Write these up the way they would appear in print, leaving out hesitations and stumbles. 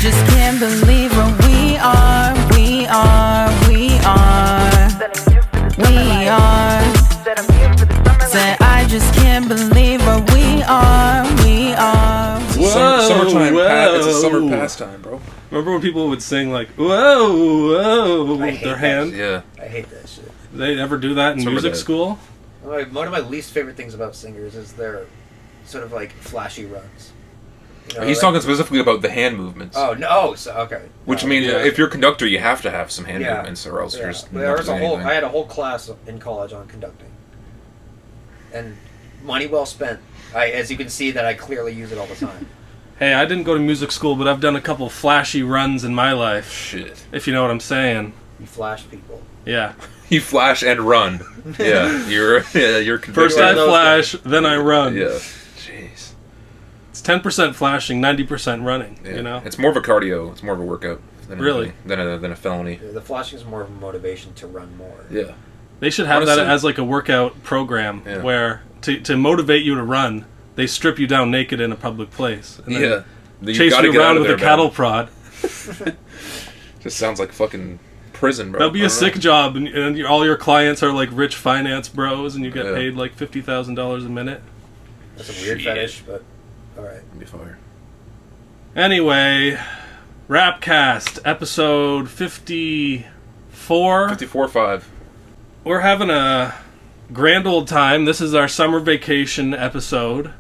just can't believe what we are. We are. Said I just can't believe what we are. Summertime. It's a summer pastime, bro. Remember when people would sing like "whoa" with their hand? Yeah. I hate that shit. They ever do that in music school? One of my least favorite things about singers is their sort of like flashy runs. You know, He's talking specifically about the hand movements. Oh no! So okay. Which means if you're a conductor, you have to have some hand movements, or else you're just. There was I had a whole class in college on conducting, and money well spent. As you can see, that I clearly use it all the time. Hey, I didn't go to music school, but I've done a couple flashy runs in my life. Shit. If you know what I'm saying. You flash people. Yeah. You flash and run. You're First I flash, then I run. Yeah. Jeez. It's 10% flashing, 90% running. Yeah. You know. It's more of a cardio. It's more of a workout. Than a felony. Yeah, the flashing is more of a motivation to run more. Yeah. They should have that as like a workout program where to motivate you to run, they strip you down naked in a public place. And then chase you around with a cattle prod. Just sounds like fucking prison, bro. That'll be a sick job, and all your clients are like rich finance bros, and you get paid like $50,000 a minute. That's a weird fetish, but alright. It'd be fire. Anyway, RAPCAST, episode 54. 54.5. We're having a grand old time. This is our summer vacation episode.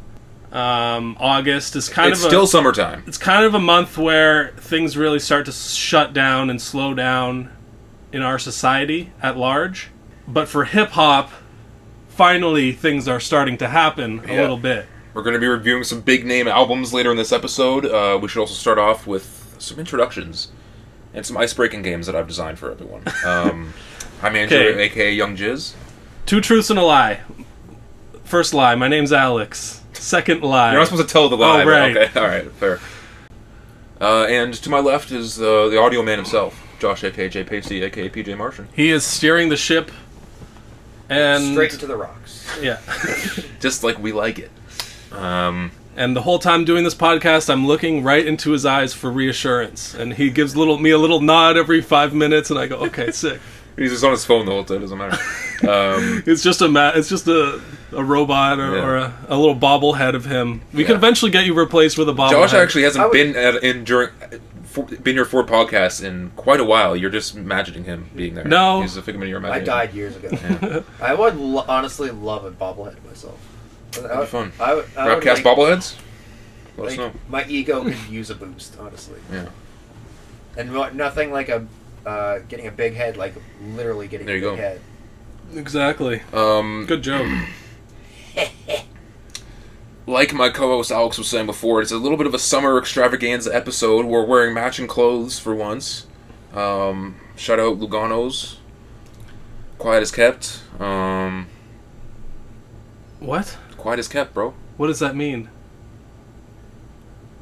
August is It's still summertime. It's kind of a month where things really start to shut down and slow down in our society at large. But for hip-hop, finally things are starting to happen a little bit. We're going to be reviewing some big-name albums later in this episode. We should also start off with some introductions and some ice-breaking games that I've designed for everyone. I'm Andrew, a.k.a. Young Jizz. 2 truths and a lie. First lie, my name's Alex. Second lie. You're not supposed to tell the lie. Oh, right. Okay, alright, fair. And to my left is the audio man himself, Josh, a.k.a. Jay Pacey, a.k.a. PJ Martian. He is steering the ship. And straight into the rocks. Yeah. Just like we like it. And the whole time doing this podcast, I'm looking right into his eyes for reassurance. And he gives me a little nod every 5 minutes, and I go, okay, sick. He's just on his phone the whole time, it doesn't matter. It's just a robot or a little bobblehead of him. We could eventually get you replaced with a bobblehead. Josh actually hasn't been here for podcasts in quite a while. You're just imagining him being there. No. He's a figment of your imagination. I died years ago. Yeah. I would honestly love a bobblehead myself. That'd be fun. RAPCAST bobbleheads? Let us know. My ego could use a boost, honestly. Yeah. And nothing like getting a big head, like literally getting a big head. Exactly. Good joke. Like my co-host Alex was saying before, it's a little bit of a summer extravaganza episode. We're wearing matching clothes for once. Shout out Lugano's. Quiet as kept. What? Quiet as kept, bro. What does that mean?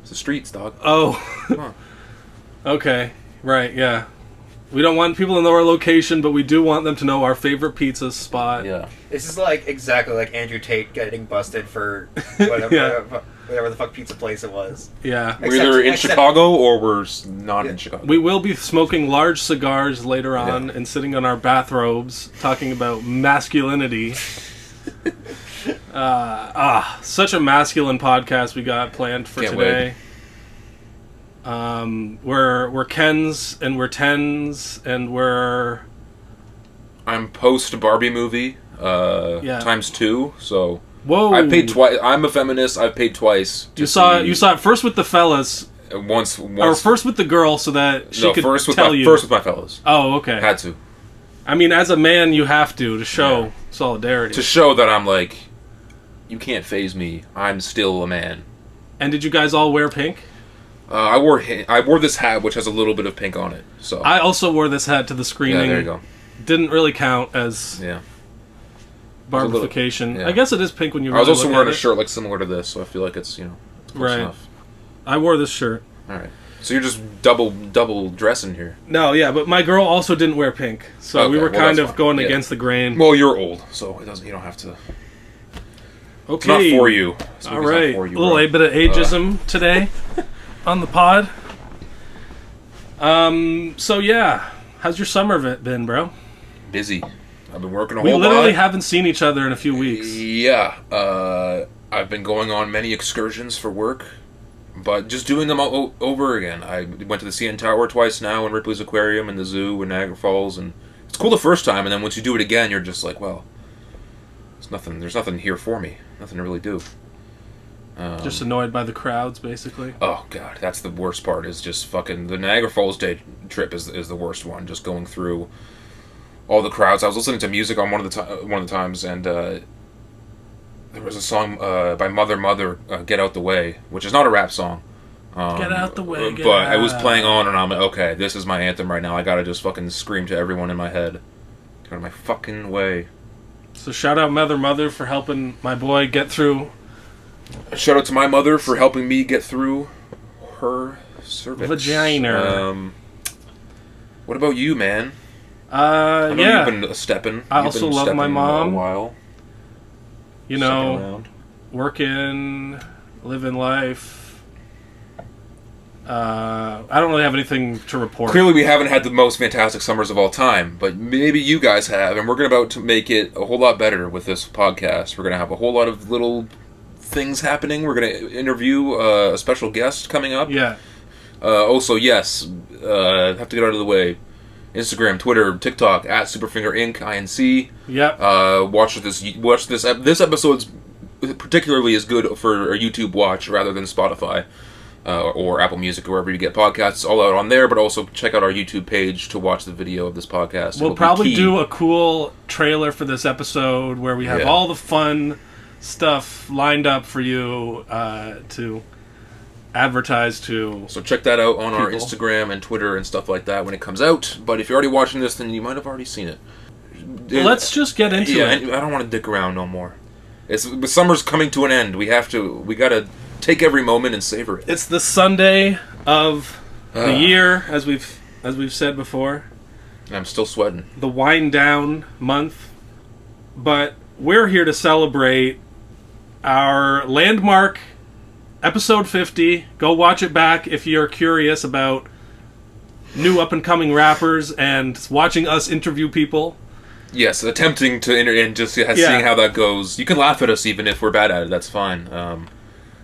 It's the streets, dog. Oh. Come on. Okay. Right, yeah. We don't want people to know our location, but we do want them to know our favorite pizza spot. Yeah. This is like exactly like Andrew Tate getting busted for whatever the fuck pizza place it was. Yeah. We're either in Chicago or we're not in Chicago. We will be smoking large cigars later on and sitting on our bathrobes talking about masculinity. Such a masculine podcast we got planned for today. We're Kens and we're Tens and we're... I'm post Barbie movie times 2, so... Whoa! I paid twice. I'm a feminist. I've paid twice. You saw it first with the fellas. Once. Or first with the girl so that she could tell you. First with my fellas. Oh, okay. Had to. I mean, as a man, you have to show solidarity. To show that I'm like, you can't faze me. I'm still a man. And did you guys all wear pink? I wore this hat, which has a little bit of pink on it. So I also wore this hat to the screening. Yeah, there you go. Didn't really count as barbification. I guess it is pink when you. I was also wearing a shirt like similar to this, so I feel like it's close enough. I wore this shirt. All right. So you're just double dressing here. No, yeah, but my girl also didn't wear pink, so we were kind of going against the grain. Well, you're old, so you don't have to. Okay. It's not for you. All right. A little bit of ageism today on the pod. So yeah, how's your summer been, bro? Busy. I've been working a We whole literally lot. haven't seen each other in a few weeks. Yeah. I've been going on many excursions for work, but just doing them all over again. I went to the CN Tower twice now, and Ripley's Aquarium, and the zoo, and Niagara Falls, and it's cool the first time, and then once you do it again, you're just like, well, there's nothing here for me. Nothing to really do. Just annoyed by the crowds, basically. Oh god, that's the worst part. Is just fucking the Niagara Falls day trip is the worst one. Just going through all the crowds. I was listening to music on one of the times, and there was a song by Mother, "Get Out the Way," which is not a rap song. Get out the way, but it was playing on, and I'm like, okay, this is my anthem right now. I gotta just fucking scream to everyone in my head. Get out of my fucking way. So shout out Mother for helping my boy get through. Shout out to my mother for helping me get through her cervix. Vagina. What about you, man? I know Yeah. you've been stepping. I You've also been love my stepping mom. A while. You Stepping know, around. working, living life. I don't really have anything to report. Clearly, we haven't had the most fantastic summers of all time, but maybe you guys have, and we're about to make it a whole lot better with this podcast. We're going to have a whole lot of little things happening. We're going to interview a special guest coming up. Yeah. Also, yes, have to get out of the way. Instagram, Twitter, TikTok at Superfinger Inc. INC. Yep. Watch this. This episode's particularly is good for a YouTube watch rather than Spotify. Or Apple Music, or wherever you get podcasts. It's all out on there, but also check out our YouTube page to watch the video of this podcast. We'll probably do a cool trailer for this episode where we have all the fun stuff lined up for you to advertise to. So check that out on our people. Instagram and Twitter and stuff like that when it comes out. But if you're already watching this, then you might have already seen it. Let's just get into it. I don't want to dick around no more. The summer's coming to an end. We gotta take every moment and savor it. It's the Sunday of the year, as we've said before. And I'm still sweating. The wind down month. But we're here to celebrate our landmark episode 50. Go watch it back if you're curious about new up and coming rappers and watching us interview people. Yes, attempting to and just seeing how that goes. You can laugh at us even if we're bad at it. That's fine.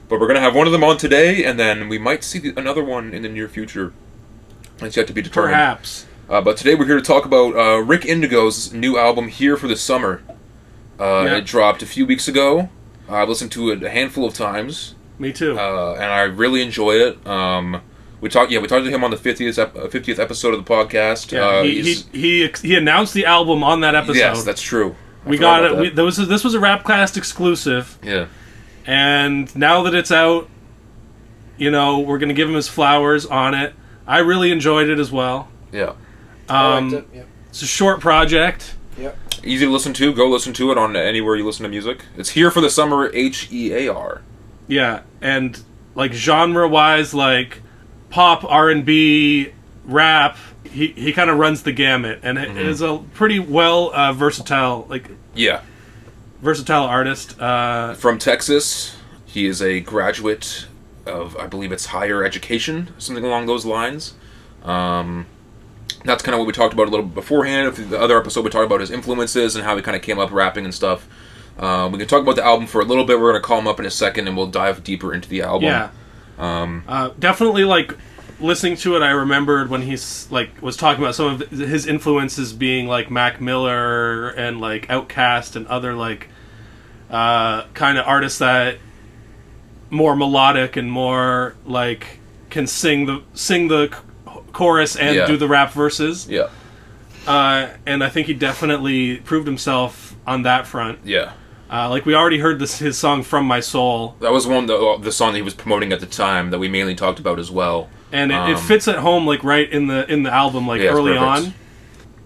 But we're going to have one of them on today, and then we might see another one in the near future. It's yet to be determined. Perhaps. But today we're here to talk about Ric.Indigo's new album, Here for the Summer. It dropped a few weeks ago. I've listened to it a handful of times. Me too. And I really enjoy it. We talked to him on the 50th episode of the podcast. Yeah, he announced the album on that episode. Yes, that's true. We got it. This was a RAPCAST exclusive. Yeah. And now that it's out, we're going to give him his flowers on it. I really enjoyed it as well. Yeah. I liked it. Yep. It's a short project. Yep. Easy to listen to. Go listen to it on anywhere you listen to music. It's Here for the Summer, HEAR. Yeah, and genre-wise, pop, R&B, rap, he kind of runs the gamut, and is a pretty versatile artist. From Texas. He is a graduate of, I believe it's higher education, something along those lines. That's kind of what we talked about a little bit beforehand. If the other episode we talked about his influences and how he kind of came up rapping and stuff. We can talk about the album for a little bit. We're going to call him up in a second, and we'll dive deeper into the album. Yeah. Definitely, listening to it, I remembered when he's, was talking about some of his influences being, Mac Miller and, Outkast and other, kind of artists that more melodic and more, can sing the chorus and do the rap verses. Yeah. And I think he definitely proved himself on that front. Yeah. We already heard his song "From My Soul." That was the song that he was promoting at the time that we mainly talked about as well. And it fits at home, right in the album, early on.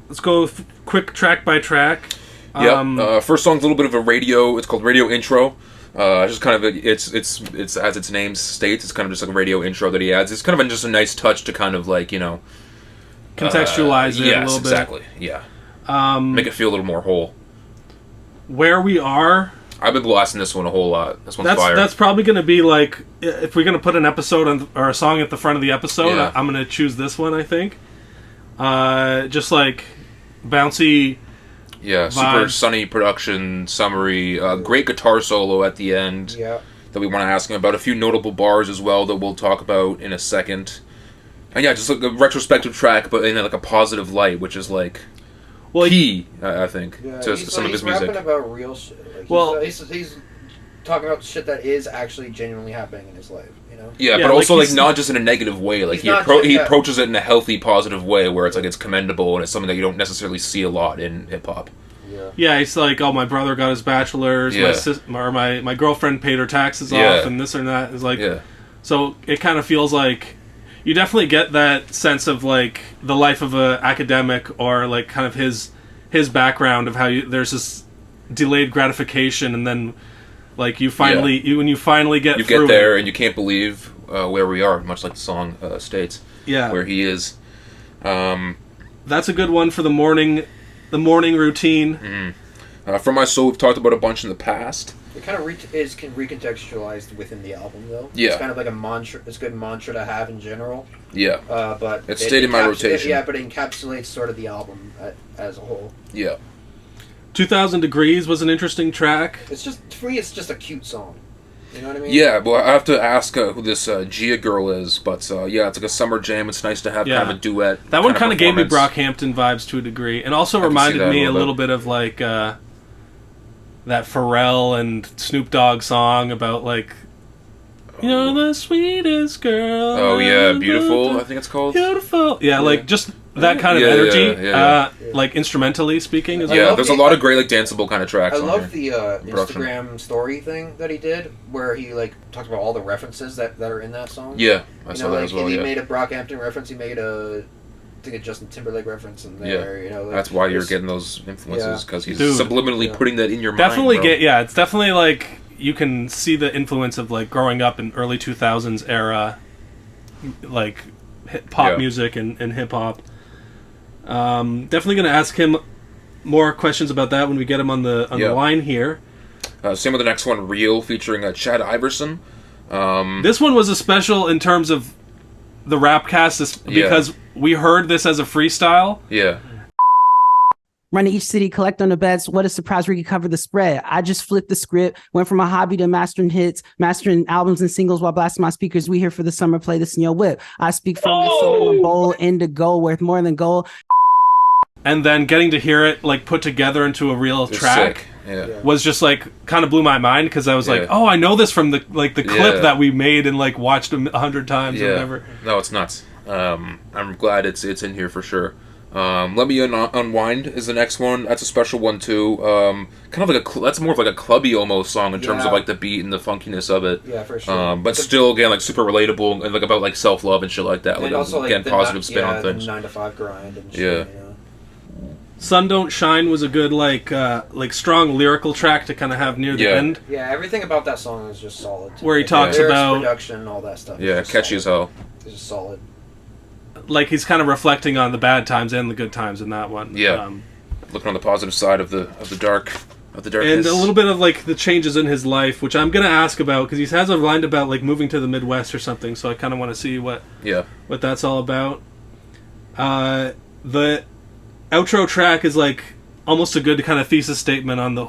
Let's go quick track by track. First song's a little bit of a radio. It's called Radio Intro. Just kind of it's as its name states. It's kind of just a radio intro that he adds. It's kind of just a nice touch to kind of contextualize it a little bit. Yes, exactly. Yeah. Make it feel a little more whole. Where We Are I've been blasting this one a whole lot. This one's fire. That's probably going to be like, if we're going to put an episode or a song at the front of the episode, Yeah. I'm going to choose this one, I think. Just like bouncy. Yeah, super vibes. sunny production, summery, great guitar solo at the end Yeah. that we want to ask him about. A few notable bars as well that we'll talk about in a second. And yeah, just like a retrospective track, but in like a positive light, which is like key, I think, to some of his music. He's rapping about real shit. Like, he's talking about shit that is actually genuinely happening in his life. You know? Yeah, Yeah, but like also like he's- not just in a negative way. Like he approaches it in a healthy, positive way, where it's like it's commendable and it's something that you don't necessarily see a lot in hip hop. Yeah. Yeah, he's like, oh, my brother got his bachelor's, Yeah. my girlfriend paid her taxes Yeah. off, and this and that. It's like, Yeah, so it kind of feels like you definitely get that sense of like the life of a academic, or like kind of his background of how there's this delayed gratification, and then like you finally when you finally get you through get there it, and you can't believe where we are, much like the song states. yeah, Where he is. that's a good one for the morning routine. From My Soul, we've talked about a bunch in the past. It kind of can recontextualized within the album, though. Yeah. It's kind of like a mantra. It's a good mantra to have in general. Yeah, But It stayed in my rotation. Yeah, but it encapsulates sort of the album as a whole. yeah. 2000 Degrees was an interesting track. It's just for me. It's just a cute song. You know what I mean? Yeah, well, I have to ask who this Gia girl is, but yeah, it's like a summer jam. It's nice to have kind of a duet. That one kind of gave me performance. Brockhampton vibes to a degree, and also can see reminded that me a a little little bit of like that Pharrell and Snoop Dogg song about like, you're the sweetest girl. Oh yeah, in Beautiful, the- I think it's called. Beautiful. Yeah, like just that kind of Yeah, energy. yeah. Like instrumentally speaking as Yeah, well. there's a lot of great like danceable kind of tracks. I on love here. the Production. Instagram story thing that he did, where he like talked about all the references that are in that song. Yeah, I You saw know, that like as well. he Yeah, made a Brockhampton reference. He made a, I think a Justin Timberlake reference in there. You know, like, that's why you're there's- getting those influences, because he's Dude. subliminally Yeah. putting that in your Definitely mind. Bro. it's definitely like you can see the influence of like growing up in early 2000s era, like pop Yeah. music and hip hop. Definitely going to ask him more questions about that when we get him on the Yeah. line here. Same with the next one, Real, featuring Chad Iverson. This one was a special in terms of the RAPCAST because we heard this as a freestyle. Yeah, Run to each city, collect on the bets. What a surprise we could cover the spread. I just flipped the script, went from a hobby to mastering hits, mastering albums and singles while blasting my speakers. We here for the summer, play this in your whip. I speak from the soul and bowl, indigo, worth more than gold. And then getting to hear it like put together into a real it's track sick. Yeah. was just like kind of blew my mind, because I was Yeah. like, oh, I know this from the clip Yeah. that we made and like watched 100 times or Yeah. whatever. No, it's nuts. I'm glad it's in here for sure. Let Me Unwind is the next one. That's a special one too. Kind of like that's more of like a clubby almost song in terms of Yeah. like the beat and the funkiness of it. Yeah, for sure. But still, again, like super relatable and like about like self love and shit like that. Like and also like again, the positive spin on the things. 9 to 5 grind and shit. Yeah. You know? Sun Don't Shine was a good like strong lyrical track to kind of have near the Yeah. end, Yeah, everything about that song is just solid. where he Like, talks lyrics, about production, all that stuff. is Yeah, just catchy as solid. hell. It's just solid. like he's kind of reflecting on the bad times and the good times in that one. Yeah. Looking on the positive side of the darkness. And a little bit of like the changes in his life, which I'm gonna ask about, because he has a line about like moving to the Midwest or something. So I kind of want to see what that's all about. The outro track is like almost a good kind of thesis statement on the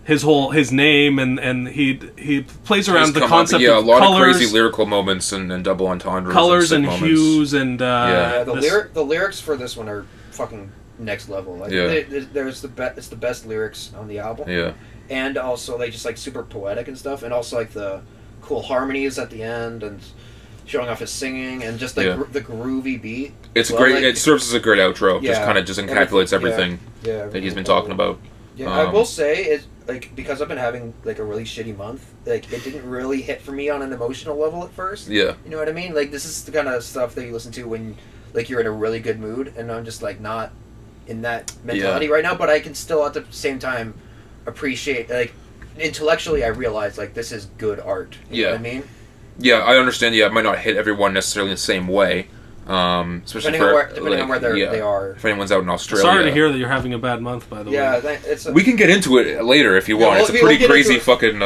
his name, and he plays around the concept a of lot colors, of crazy lyrical moments and double entendres, colors and sick moments. hues, and Yeah, the this- the lyrics for this one are fucking next level. Like, Yeah. there's it's the best lyrics on the album. Yeah, And also they just like super poetic and stuff, and also like the cool harmonies at the end and showing off his singing and just like Yeah. the groovy beat. it's Well, great. like- it serves as a great outro. Just Yeah. kind of just encapsulates everything Yeah, that he's been talking about. Yeah, I Um, will say is like, because I've been having like a really shitty month, like it didn't really hit for me on an emotional level at first. Yeah, You know what I mean? Like, this is the kind of stuff that you listen to when like you're in a really good mood, and I'm just like not in that mentality right now, but I can still at the same time appreciate, like, intellectually I realize like this is good art. You know what I mean? yeah. I understand. Yeah, it might not hit everyone necessarily in the same way, Especially depending on where they are. If anyone's out in Australia. Sorry to hear that you're having a bad month, by the way. Yeah, we can get into it later if you want. It's a pretty crazy fucking,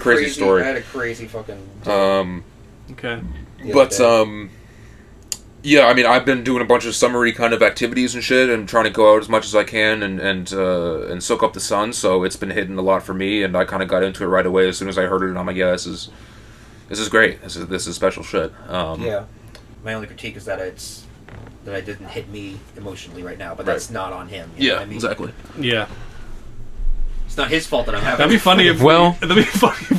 crazy story. I had a crazy fucking. Okay. But yeah, I mean, I've been doing a bunch of summery kind of activities and shit, and trying to go out as much as I can and soak up the sun. So it's been hitting a lot for me, and I kind of got into it right away as soon as I heard it. And I'm like, yeah, this is great. This is special shit. Yeah. My only critique is that it didn't hit me emotionally right now, but that's not on him. You know what I mean? Exactly. Yeah. It's not his fault that I'm having. That'd be funny if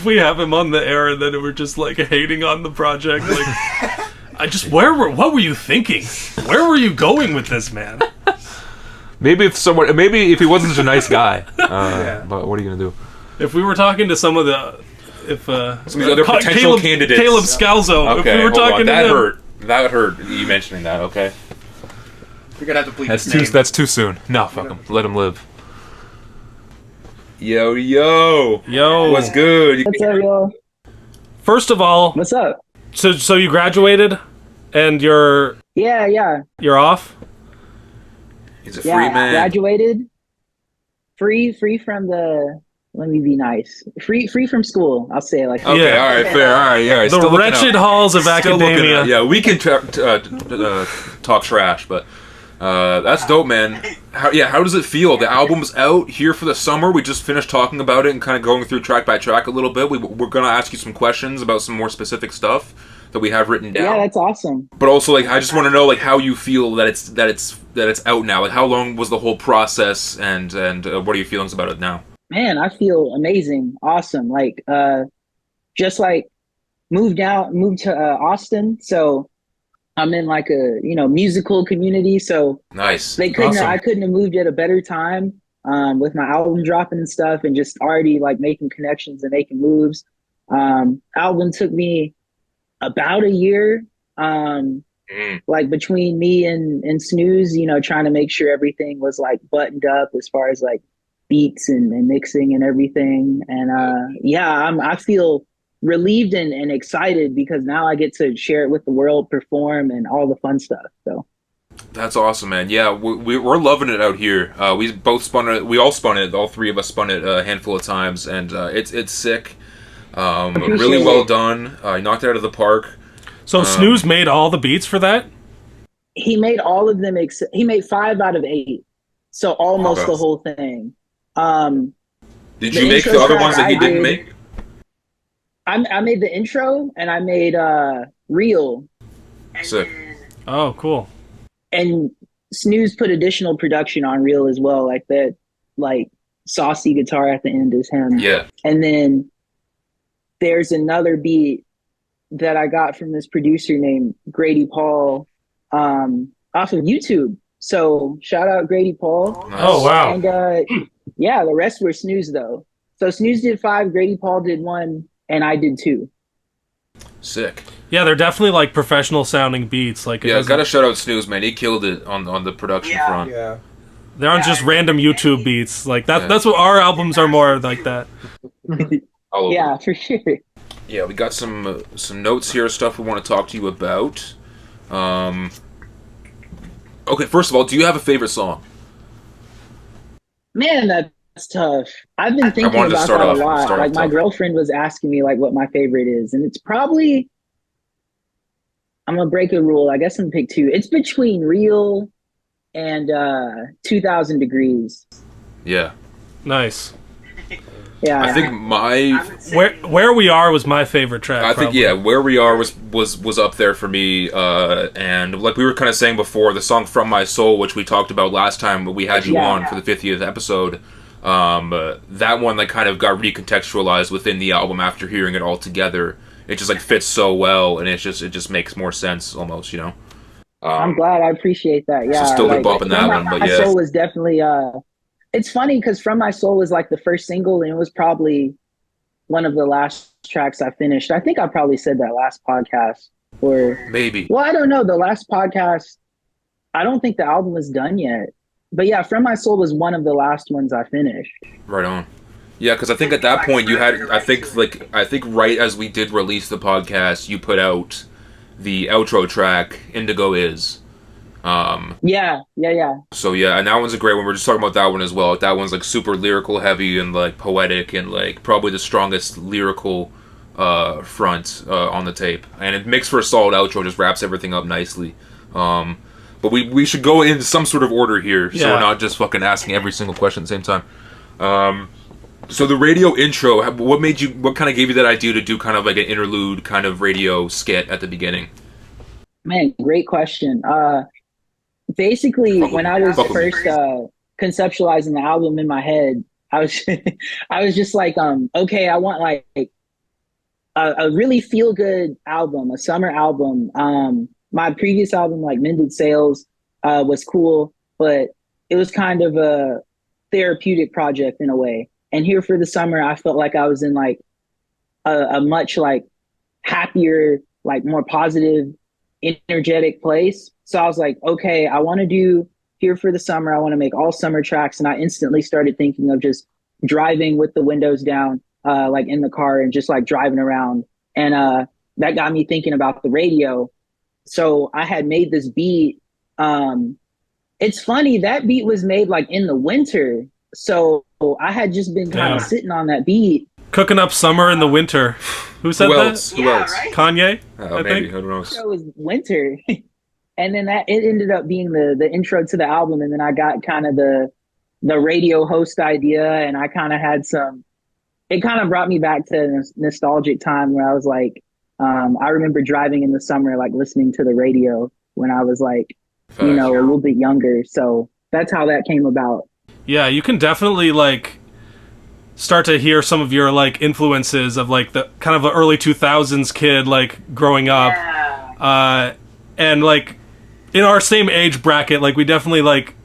we have him on the air and then we're just like hating on the project. Like, what were you thinking? Where were you going with this, man? Maybe if he wasn't such a nice guy. But what are you gonna do? If we were talking to some of the some of the other potential candidates, Caleb Scalzo. Okay, if we were talking that to him, hurt. That hurt. You mentioning that? Okay. You're gonna have to bleep his name. That's too soon. No, fuck him. Let him live. Yo. What's good? What's up, y'all? First of all, What's up? So you graduated, and you're off. He's a free man. Graduated. Free from the. Let me be nice. Free from school. I'll say it like that. Okay, all right, fair. All right, yeah. The wretched halls of academia. Yeah, we can talk trash, but that's dope, man. How does it feel? The album's out here for the summer. We just finished talking about it and kind of going through track by track a little bit. We're gonna ask you some questions about some more specific stuff that we have written down. Yeah, that's awesome. But also, like, I just want to know, like, how you feel that it's out now. Like, how long was the whole process, and what are your feelings about it now? Man, I feel amazing, awesome. Like, just like moved to Austin, so I'm in like a musical community. So nice. I couldn't have moved at a better time with my album dropping and stuff, and just already like making connections and making moves. Album took me about a year, like between me and Snooze, trying to make sure everything was like buttoned up as far as like beats and mixing and everything. And I feel relieved and excited because now I get to share it with the world, perform, and all the fun stuff. So that's awesome, man. Yeah, we're loving it out here. We both spun it. We all spun it. All three of us spun it a handful of times, and it's sick. Really well done. He knocked it out of the park. So Snooze made all the beats for that? He made all of them. He made 5 out of 8, so almost the whole thing. Did you make the other ones that he didn't make? I made the intro and I made Real. Sick. Oh, cool. And Snooze put additional production on Real as well, like that, like saucy guitar at the end is him. Yeah. And then there's another beat that I got from this producer named Grady Paul off of YouTube. So shout out Grady Paul. Nice. Oh, wow. And the rest were Snooze though. So Snooze did 5, Grady Paul did 1, and I did 2. Sick. Yeah, they're definitely like professional sounding beats. Like, gotta shout out Snooze, man. He killed it on the production front. Yeah. They aren't just random YouTube beats. Like that. That's what our albums are more like that. Yeah, for sure. Yeah, we got some notes here, stuff we want to talk to you about. Okay, first of all, do you have a favorite song? Man, that's tough. I've been thinking about that a lot. Like my girlfriend was asking me like what my favorite is, and it's probably, I'm gonna break a rule. I guess I'm gonna pick 2. It's between Real and 2000 Degrees. Yeah. Nice. Yeah. I think Where We Are was my favorite track. I think Where We Are was up there for me, and like we were kind of saying before, the song From My Soul, which we talked about last time we had you on for the 50th episode, that one like kind of got recontextualized within the album after hearing it all together. It just like fits so well, and it just makes more sense almost, I'm glad. I appreciate that. Yeah, so still good bop in that one, but yeah. My Soul was definitely it's funny because From My Soul was like the first single, and it was probably one of the last tracks I finished. I think I probably said that last podcast, or maybe. Well, I don't know. The last podcast, I don't think the album was done yet. But yeah, From My Soul was one of the last ones I finished. Right on. Yeah, because I think at that point you had, I think right as we did release the podcast, you put out the outro track, Indigo Is. Yeah. So yeah, and that one's a great one. We're just talking about that one as well. That one's like super lyrical heavy and like poetic and like probably the strongest lyrical front on the tape. And it makes for a solid outro, just wraps everything up nicely. But we should go in some sort of order here, so we're not just fucking asking every single question at the same time. So the radio intro, what kind of gave you that idea to do kind of like an interlude kind of radio skit at the beginning? Man, great question. Basically, when I was first conceptualizing the album in my head, I was I was just like, okay, I want like a really feel good album, a summer album. My previous album, like Mended Sails, was cool, but it was kind of a therapeutic project in a way. And Here for the Summer, I felt like I was in like a much like happier, like more positive, energetic place. So I was like, okay, I want to do Here for the Summer. I want to make all summer tracks. And I instantly started thinking of just driving with the windows down, like in the car and just like driving around. And that got me thinking about the radio. So I had made this beat. It's funny, that beat was made like in the winter. So I had just been kind of sitting on that beat. Cooking up summer in the winter. Who said that? Who else? Right? Kanye? I maybe, think. Who knows? It was winter. And then it ended up being the intro to the album. And then I got kind of the radio host idea. And I kind of had it kind of brought me back to a nostalgic time where I was like, I remember driving in the summer, like listening to the radio when I was like, a little bit younger. So that's how that came about. Yeah, you can definitely like start to hear some of your like influences of like the kind of the early 2000s kid like growing up. Yeah. And like in our same age bracket, like we definitely like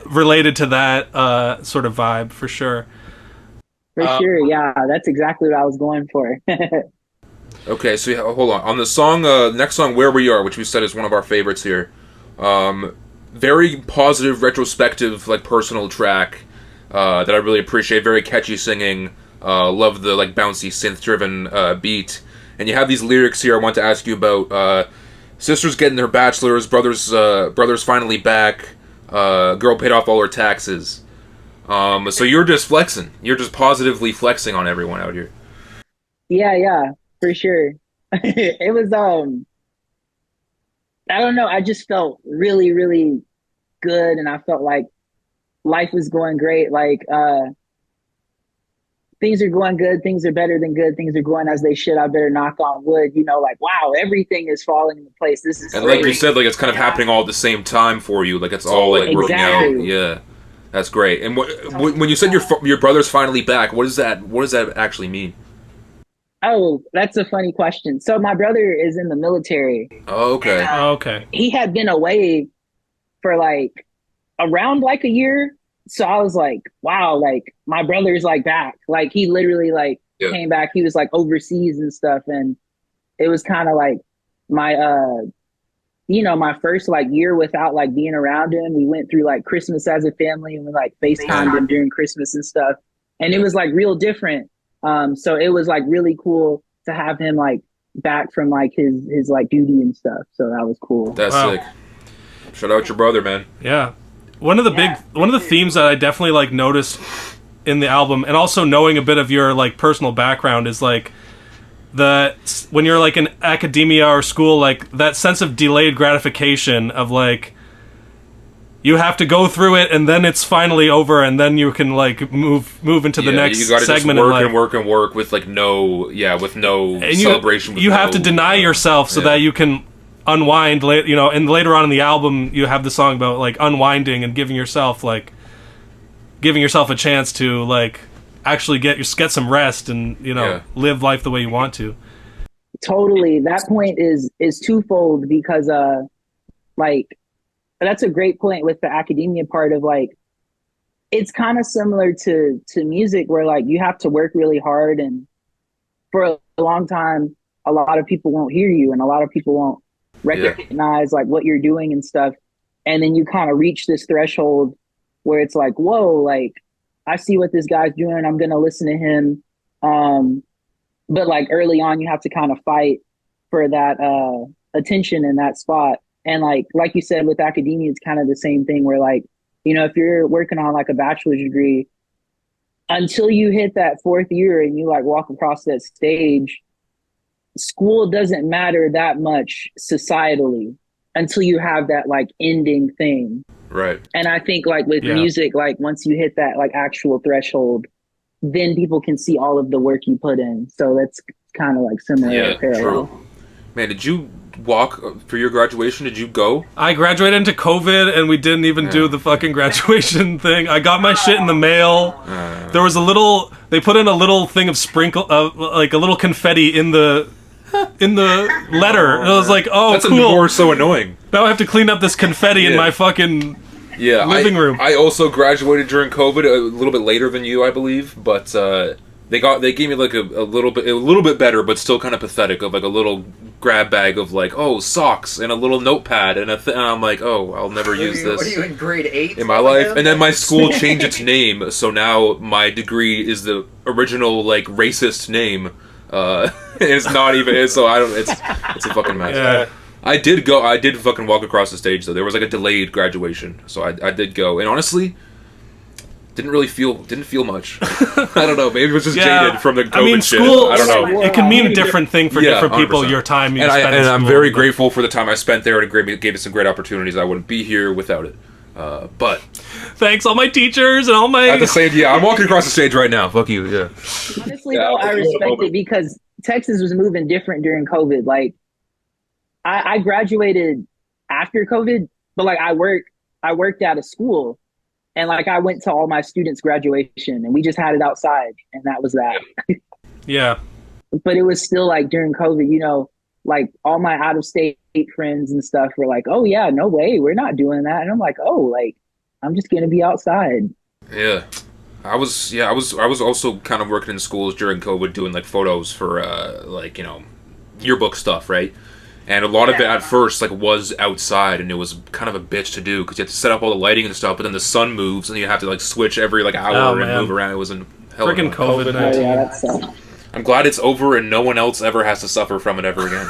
related to that sort of vibe for sure. For sure, yeah, that's exactly what I was going for. Okay, so hold on the song, next song, Where We Are, which we said is one of our favorites here. Very positive, retrospective, like personal track that I really appreciate. Very catchy singing. Love the like bouncy synth-driven beat. And you have these lyrics here I want to ask you about. Sisters getting their bachelors, brothers finally back. Girl paid off all her taxes. So you're just flexing. You're just positively flexing on everyone out here. Yeah, for sure. It was I don't know, I just felt really, really good, and I felt like life was going great. Like things are going good, things are better than good, things are going as they should. I better knock on wood, like, wow, everything is falling into place. This is and great. Like you said, like it's kind of happening all at the same time for you. Like it's all like working out. Yeah, that's great. And when you said your brother's finally back, what does that actually mean? Oh, that's a funny question. So my brother is in the military. Oh, okay. And, okay. He had been away for like around like a year. So I was like, wow, like my brother's like back. Like he literally like came back. He was like overseas and stuff. And it was kind of like my, my first like year without like being around him. We went through like Christmas as a family and we like FaceTimed him during Christmas and stuff. And it was like real different. So it was like really cool to have him like back from like his like duty and stuff. So that was cool. That's sick. Shout out your brother, man. Yeah. One of the themes that I definitely like noticed in the album, and also knowing a bit of your like personal background, is like when you're like in academia or school, like that sense of delayed gratification of like you have to go through it and then it's finally over and then you can like move into the next you gotta segment. Just work and, like, and work with like no celebration. You have to deny yourself so that you can unwind. And later on in the album, you have the song about like unwinding and giving yourself a chance to like actually get some rest and live life the way you want to. Totally, that point is twofold because like. That's a great point with the academia part of like, it's kind of similar to music where like you have to work really hard, and for a long time, a lot of people won't hear you and a lot of people won't recognize like what you're doing and stuff. And then you kind of reach this threshold where it's like, whoa, like I see what this guy's doing. I'm going to listen to him. But like early on, you have to kind of fight for that attention in that spot. And like you said, with academia, it's kind of the same thing where like, you know, if you're working on like a bachelor's degree, until you hit that fourth year and you like walk across that stage, school doesn't matter that much societally until you have that like ending thing. Right. And I think like with music, like once you hit that like actual threshold, then people can see all of the work you put in. So that's kind of like similar. True. Man, did you walk for your graduation? Did you go? I graduated into COVID, and we didn't even do the fucking graduation thing. I got my shit in the mail. There was they put in a little thing of like a little confetti in the letter. And I was like, oh, that's cool. So annoying. Now I have to clean up this confetti in my fucking living room. I also graduated during COVID, a little bit later than you, I believe, but they gave me like a little bit better, but still kind of pathetic, of like a little grab bag of like, oh, socks and a little notepad and and I'm like, oh, I'll never use this. What are you in grade 8 in my life? And then my school changed its name, so now my degree is the original like racist name. It's not even. So I don't. It's a fucking mess. Yeah. I did go. I did fucking walk across the stage though. There was like a delayed graduation, so I did go. And honestly, didn't feel much. I don't know. Maybe it was just jaded from the COVID shit. School, I don't know. It can mean a different thing for different people. 100%. Your time, and I'm very grateful for the time I spent there, and it gave me some great opportunities. I wouldn't be here without it. But thanks all my teachers and all my. At the same, I'm walking across the stage right now. Fuck you. Yeah. Honestly, though, I respect it because Texas was moving different during COVID. Like, I graduated after COVID, but like I worked out of school, and like I went to all my students' graduation, and we just had it outside, and that was that. Yeah. But it was still like during COVID, you know, like all my out of state friends and stuff were like, "Oh yeah, no way, we're not doing that," and I'm like, "Oh, like I'm just gonna be outside." Yeah. I was also kind of working in schools during COVID, doing like photos for like, you know, yearbook stuff, right? And a lot of it at first like was outside, and it was kind of a bitch to do because you have to set up all the lighting and stuff. But then the sun moves, and you have to like switch every like hour and move around. It was a hell of a COVID-19. Yeah, that sucks. I'm glad it's over, and no one else ever has to suffer from it ever again.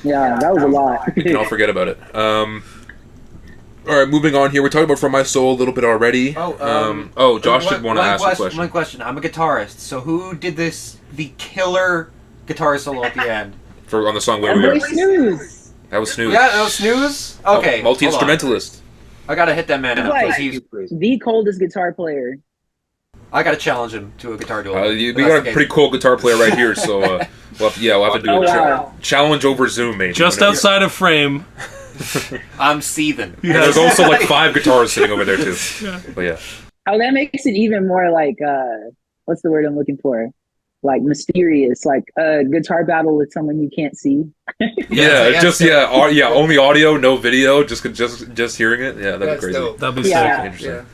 Yeah, that was a lot. We can all forget about it. All right, moving on here. We're talking about From My Soul a little bit already. Josh did want to ask a question. One question. I'm a guitarist, so who did the killer guitar solo at the end? On the song Where We Are. Snooze. That was Snooze. Yeah, that was Snooze? Okay. Multi-instrumentalist. I gotta hit that man out. Like, He's the coldest guitar player. I gotta challenge him to a guitar duel. We got a pretty cool guitar player right here, so we'll have to do a challenge over Zoom, maybe. Just outside of frame. I'm seething. And there's also like 5 guitars sitting over there too. But yeah. Oh, that makes it even more like what's the word I'm looking for? Like mysterious, like a guitar battle with someone you can't see. Only audio, no video, just hearing it. Yeah, that'd be crazy. Dope. That'd be sick. Interesting.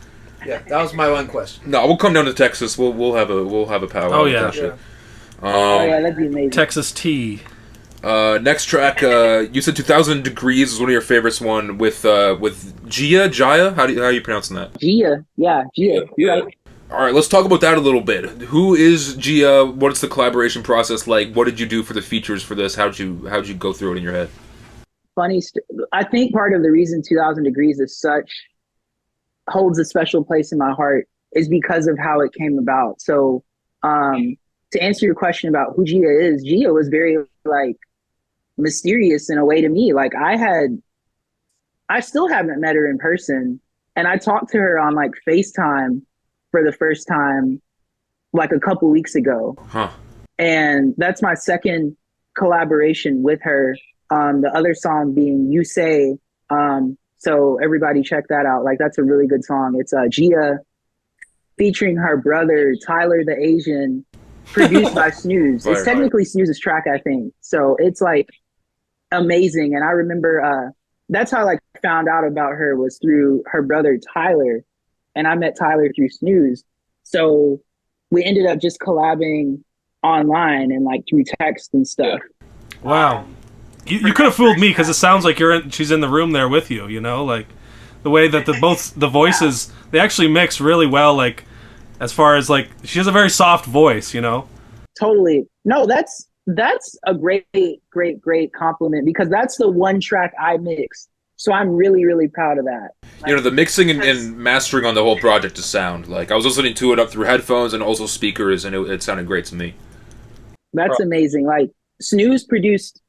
Yeah, that was my one question. No, we'll come down to Texas. We'll have a powwow. Oh yeah. That'd be amazing. Texas tea. Next track, you said 2000 Degrees was one of your favorites. One with Jia. How are you pronouncing that? Gia. Yeah. Right. All right, let's talk about that a little bit. Who is Jia? What is the collaboration process like? What did you do for the features for this? How'd you go through it in your head? I think part of the reason 2000 Degrees holds a special place in my heart is because of how it came about. So, to answer your question about who Gia was very like mysterious in a way to me. Like I still haven't met her in person, and I talked to her on like FaceTime for the first time like a couple weeks ago. And that's my second collaboration with her. The other song being You Say. So everybody check that out. Like that's a really good song. It's Gia featuring her brother Tyler the Asian, produced by Snooze. It's technically Snooze's track, I think. So it's like amazing. And I remember that's how I like found out about her was through her brother Tyler. And I met Tyler through Snooze. So we ended up just collabing online and like through text and stuff. Wow. You could have fooled me because it sounds like she's in the room there with you, you know? Like the way that both the voices, they actually mix really well, like as far as like she has a very soft voice, you know? Totally. No, that's That's a great compliment because that's the one track I mixed. So I'm really, really proud of that. You know, the mixing and mastering on the whole project is sound. Like, I was listening to it up through headphones and also speakers, and it sounded great to me. That's amazing. Like Snooze produced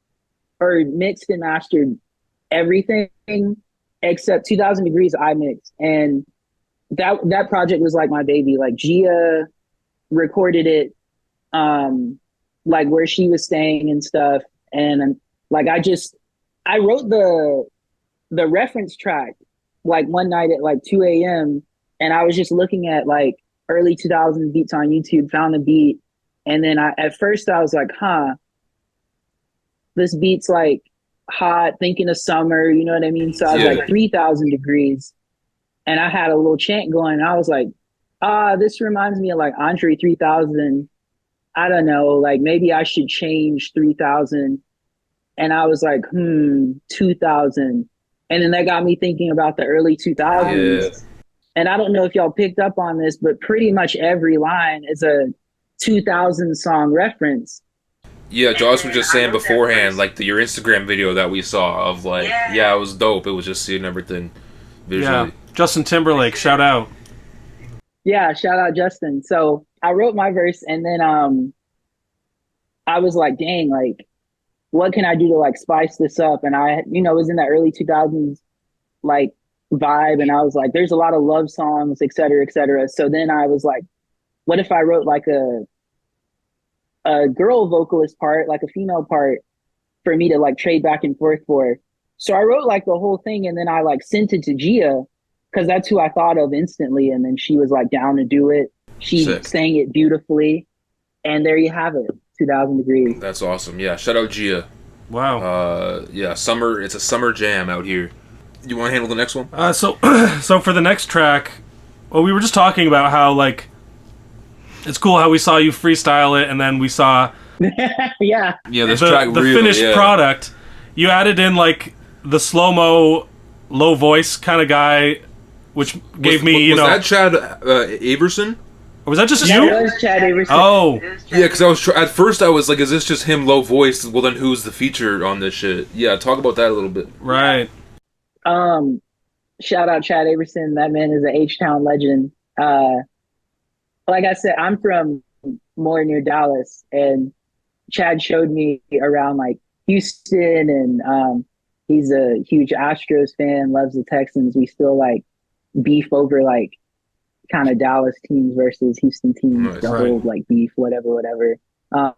or mixed and mastered everything except 2000 Degrees I mixed. And that project was like my baby. Like Gia recorded it like where she was staying and stuff. And like I wrote the reference track like one night at like 2 a.m. and I was just looking at like early 2000s beats on YouTube, found the beat, and then at first I was like, this beat's like hot, thinking of summer, you know what I mean? So I was like 3000 Degrees, and I had a little chant going. I was like, this reminds me of like Andre 3000. I don't know, like maybe I should change 3000. And I was like, 2000. And then that got me thinking about the early 2000s. Yeah. And I don't know if y'all picked up on this, but pretty much every line is a 2000 song reference. Yeah, Josh was just saying beforehand, like your Instagram video that we saw of like, it was dope. It was just seeing everything visually. Yeah, Justin Timberlake, shout out. Yeah, shout out Justin. So I wrote my verse, and then I was like, dang, like, what can I do to like spice this up? And I, was in that early 2000s like vibe, and I was like, there's a lot of love songs, et cetera, et cetera. So then I was like, what if I wrote like a girl vocalist part, like a female part, for me to like trade back and forth for? So I wrote like the whole thing, and then I like sent it to Gia because that's who I thought of instantly, and then she was like down to do it. She sang it beautifully, and there you have it. 2000 Degrees. That's awesome. Yeah, shout out Gia. Wow. Summer. It's a summer jam out here. You want to handle the next one? So for the next track, well, we were just talking about how like it's cool how we saw you freestyle it, and then we saw yeah, this track the finished product. You added in like the slow-mo, low voice kind of guy, which gave me was that Chad Averson? Or was that just that you? was Chad Averson. Oh. Yeah, because I was at first I was like, is this just him low voice? Well, then who's the feature on this shit? Yeah, talk about that a little bit. Right. Shout out Chad Averson. That man is an H-Town legend. Like I said, I'm from more near Dallas, and Chad showed me around like Houston, and he's a huge Astros fan, loves the Texans. We still like beef over like kind of Dallas teams versus Houston teams, the whole like beef, whatever. But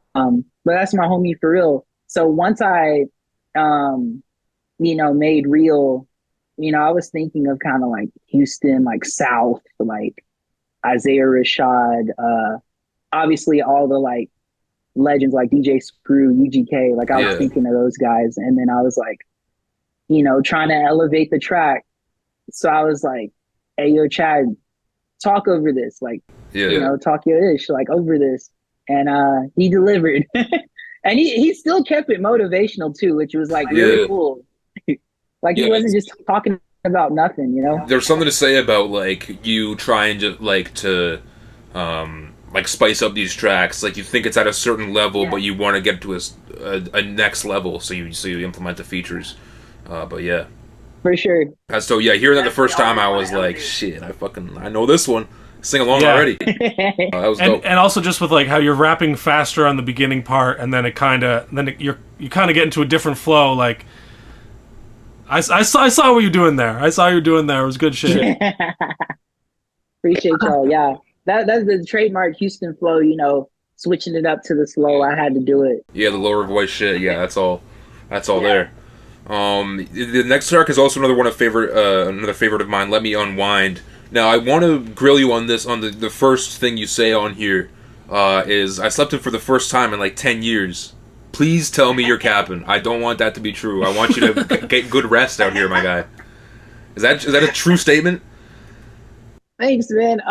that's my homie for real. So once I, made real, I was thinking of kind of like Houston, like South, like Isaiah Rashad, obviously all the like legends like DJ Screw, UGK, like I was thinking of those guys. And then I was like, trying to elevate the track. So I was like, hey, yo, Chad, talk over this, like, talk your ish, like over this. And he delivered. And he still kept it motivational too, which was like really cool. Like he wasn't just talking about nothing, There's something to say about like you trying to like spice up these tracks. Like you think it's at a certain level, but you want to get to a next level, so you implement the features. But yeah. For sure. So yeah, hearing that the first time, I was like, "Shit, I know this one. Sing along already." That was dope. And also just with like how you're rapping faster on the beginning part, and then you kind of get into a different flow. Like I saw what you're doing there. I saw you doing there. It was good shit. Appreciate y'all. Yeah, that's the trademark Houston flow. Switching it up to the slow. I had to do it. Yeah, the lower voice shit. Yeah, that's all there. The next track is also another favorite of mine. Let Me Unwind. Now I want to grill you on this. On the first thing you say on here is I slept in for the first time in like 10 years. Please tell me you're capping. I don't want that to be true. I want you to get good rest out here, my guy. Is that a true statement? Thanks, man.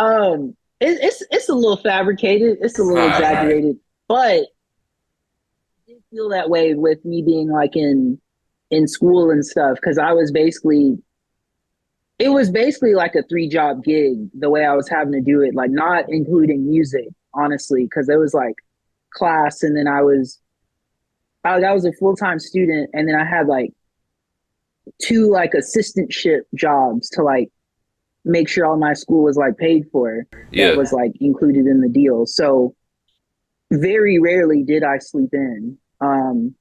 It's a little fabricated. It's a little exaggerated, but I did feel that way with me being like in school and stuff, because it was basically like a 3-job gig the way I was having to do it, like not including music, honestly, because it was like class, and then I was I was a full-time student, and then I had like 2 like assistantship jobs to like make sure all my school was like paid for. Yeah. That was like included in the deal. So very rarely did I sleep in. And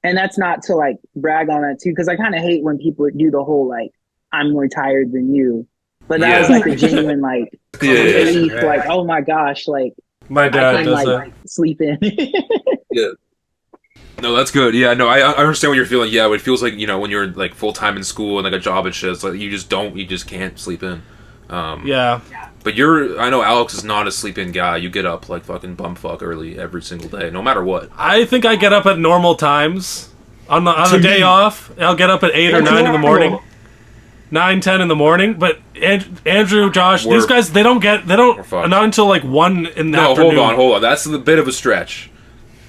that's not to like brag on that too, because I kind of hate when people do the whole like I'm more tired than you. But that was like a genuine like relief, like, oh my gosh, like My dad does like sleep in. Yeah. No, that's good. Yeah, no, I understand what you're feeling. Yeah, it feels like, you know, when you're like full time in school and like a job and shit, it's like you just can't sleep in. Yeah. But I know Alex is not a sleep in guy. You get up like fucking bumfuck early every single day, no matter what. I think I get up at normal times. On the day off, I'll get up at 8 or 9 in the morning. 9, 10 in the morning. But Andrew, Josh, these guys, they don't not until like 1 in the afternoon. No, hold on. That's a bit of a stretch.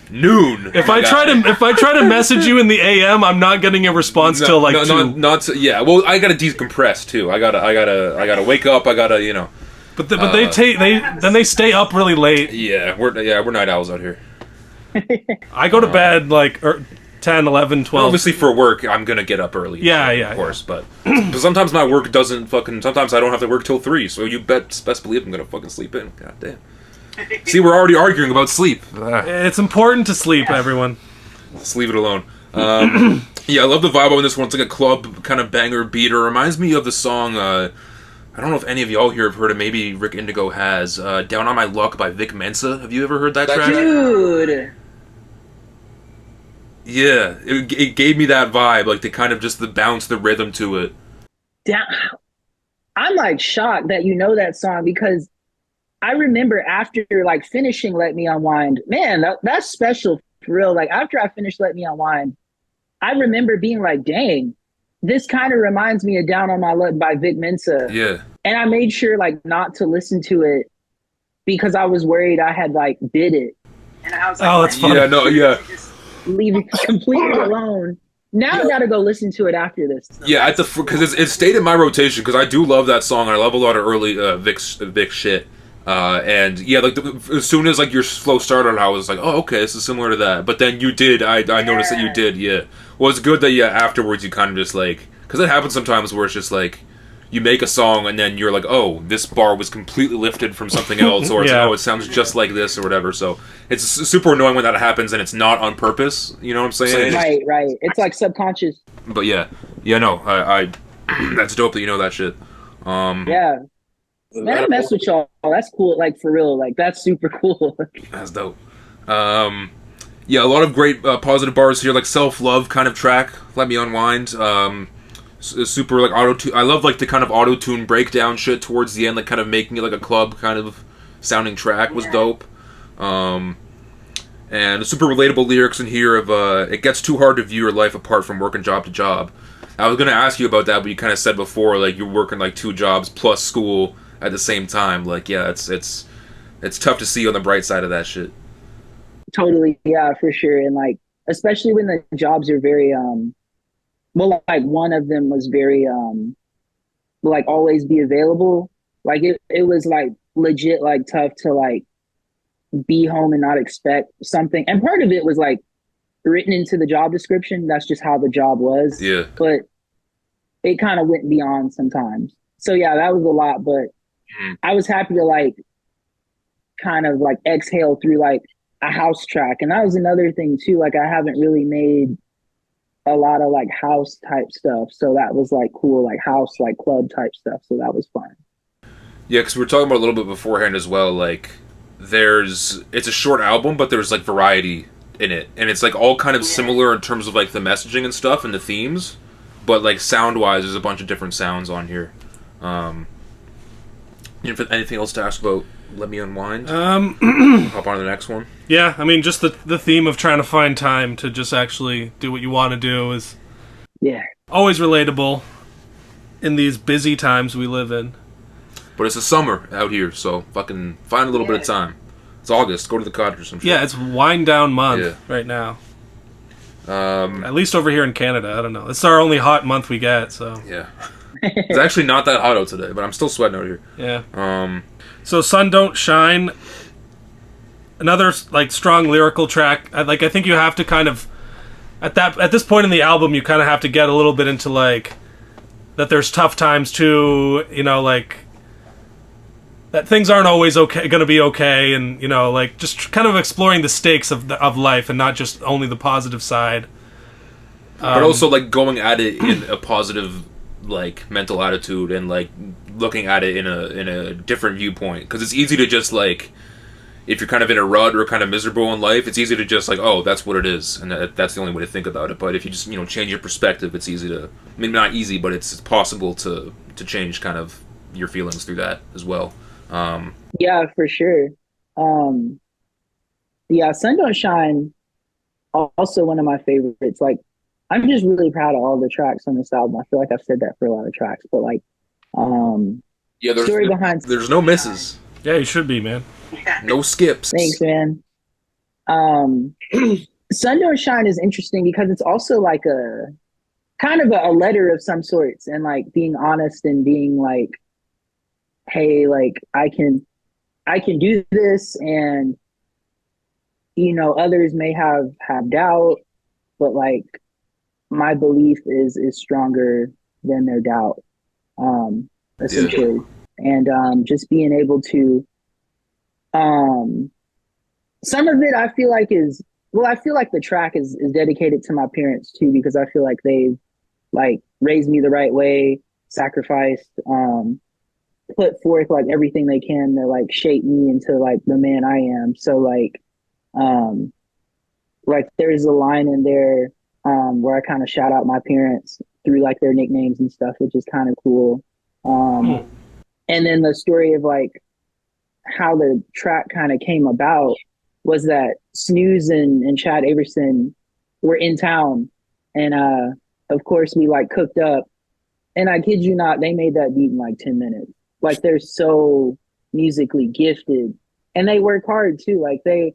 Noon. If I try to message you in the AM, I'm not getting a response till like 2. Yeah. Well, I gotta decompress too. I gotta wake up. I gotta, you know. But they stay up really late. Yeah, we're night owls out here. I go to bed like 10, 11, 12. Obviously for work, I'm gonna get up early. Yeah, of course. But sometimes my work doesn't fucking. Sometimes I don't have to work till 3. So you best believe I'm gonna fucking sleep in. God damn. See, we're already arguing about sleep. It's important to sleep, everyone. Let's leave it alone. Yeah, I love the vibe on this one. It's like a club kind of banger beater. Reminds me of the song, I don't know if any of y'all here have heard it. Maybe Ric.Indigo has. Down on My Luck by Vic Mensa. Have you ever heard that track? Dude! Yeah, it gave me that vibe. Like, the kind of just the bounce, the rhythm to it. I'm like shocked that you know that song, because I remember after like finishing Let Me Unwind, man, that's special for real. Like after I finished Let Me Unwind, I remember being like, dang, this kind of reminds me of Down on My Luck by Vic Mensa. Yeah. And I made sure like not to listen to it because I was worried I had like bid it. And I was like, oh, that's funny. Yeah, no, yeah. Just leave it completely alone. Now I gotta go listen to it after this. Yeah, because it stayed in my rotation, because I do love that song. I love a lot of early Vic shit. And yeah, like as soon as like your flow started, I was like, oh, okay, this is similar to that. But then you did, I noticed that you did, yeah. Well, it's good that afterwards you kind of just like, because it happens sometimes where it's just like you make a song and then you're like, oh, this bar was completely lifted from something else, or it's like, oh, it sounds just like this or whatever. So it's super annoying when that happens and it's not on purpose. You know what I'm saying? Right. It's like subconscious. But yeah, no, I that's dope that you know that shit. Yeah. Man, I mess with y'all. That's cool. Like for real. Like that's super cool. That's dope. Yeah, a lot of great positive bars here, like Self Love kind of track. Let Me Unwind. Super like auto-tune. I love like the kind of auto-tune breakdown shit towards the end, like kind of making it like a club kind of sounding track was dope. And super relatable lyrics in here of it gets too hard to view your life apart from working job to job. I was gonna ask you about that, but you kind of said before like you're working like 2 jobs plus school at the same time. Like, yeah, it's tough to see on the bright side of that shit. Totally, yeah, for sure. And like, especially when the jobs are very, well, like one of them was very, like always be available. Like it was like legit, like tough to like be home and not expect something. And part of it was like written into the job description. That's just how the job was. Yeah. But it kind of went beyond sometimes. So yeah, that was a lot, but I was happy to like kind of like exhale through like a house track. And that was another thing too. Like I haven't really made a lot of like house type stuff. So that was like cool, like house, like club type stuff. So that was fun. Yeah, because we were talking about a little bit beforehand as well. Like it's a short album, but there's like variety in it. And it's like all kind of similar in terms of like the messaging and stuff and the themes. But like sound wise, there's a bunch of different sounds on here. Anything else to ask about Let Me Unwind? Hop on to the next one. Yeah, I mean, just the theme of trying to find time to just actually do what you want to do is always relatable in these busy times we live in. But it's the summer out here, so fucking find a little bit of time. It's August. Go to the cottage or some shit. Yeah, it's wind down month right now. At least over here in Canada, I don't know. It's our only hot month we get, so. Yeah. It's actually not that hot out today, but I'm still sweating out here. Yeah. So Sun Don't Shine. another like strong lyrical track. I think you have to kind of at this point in the album, you kind of have to get a little bit into like that there's tough times too, you know, like that things aren't always going to be okay, and you know, like just kind of exploring the stakes of life and not just only the positive side. But also like going at it in a positive like mental attitude and like looking at it in a different viewpoint, because it's easy to just like, if you're kind of in a rut or kind of miserable in life, it's easy to just like, oh, that's what it is, and that's the only way to think about it. But if you just, you know, change your perspective, it's easy to, maybe not easy, but it's possible to change kind of your feelings through that as well. Yeah, for sure. Yeah, Sun Don't Shine, also one of my favorites. Like, I'm just really proud of all the tracks on this album. I feel like I've said that for a lot of tracks, but like, yeah, there's no misses. Yeah, you should be, man. No skips. Thanks, man. Sun Don't Shine is interesting because it's also like a kind of a letter of some sorts, and like being honest and being like, hey, like I can do this, and you know, others may have doubt, but like my belief is stronger than their doubt, essentially. Yeah. And just being able to some of it I feel like I feel like the track is dedicated to my parents too, because I feel like they've like raised me the right way, sacrificed, put forth like everything they can to like shape me into like the man I am. So like there's a line in there where I kind of shout out my parents through like their nicknames and stuff, which is kind of cool. And then the story of like how the track kind of came about was that Snooze and Chad Averson were in town, and of course we like cooked up, and I kid you not, they made that beat in like 10 minutes. Like they're so musically gifted, and they work hard too. Like they,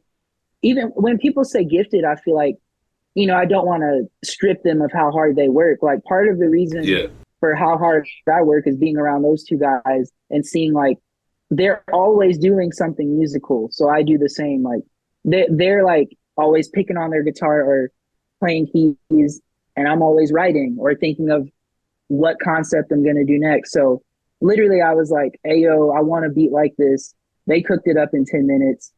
even when people say gifted, I feel like, you know, I don't want to strip them of how hard they work. Like part of the reason for how hard I work is being around those two guys and seeing like they're always doing something musical. So I do the same. Like they're like always picking on their guitar or playing keys, and I'm always writing or thinking of what concept I'm going to do next. So literally I was like, hey, yo, I want a beat like this. They cooked it up in 10 minutes.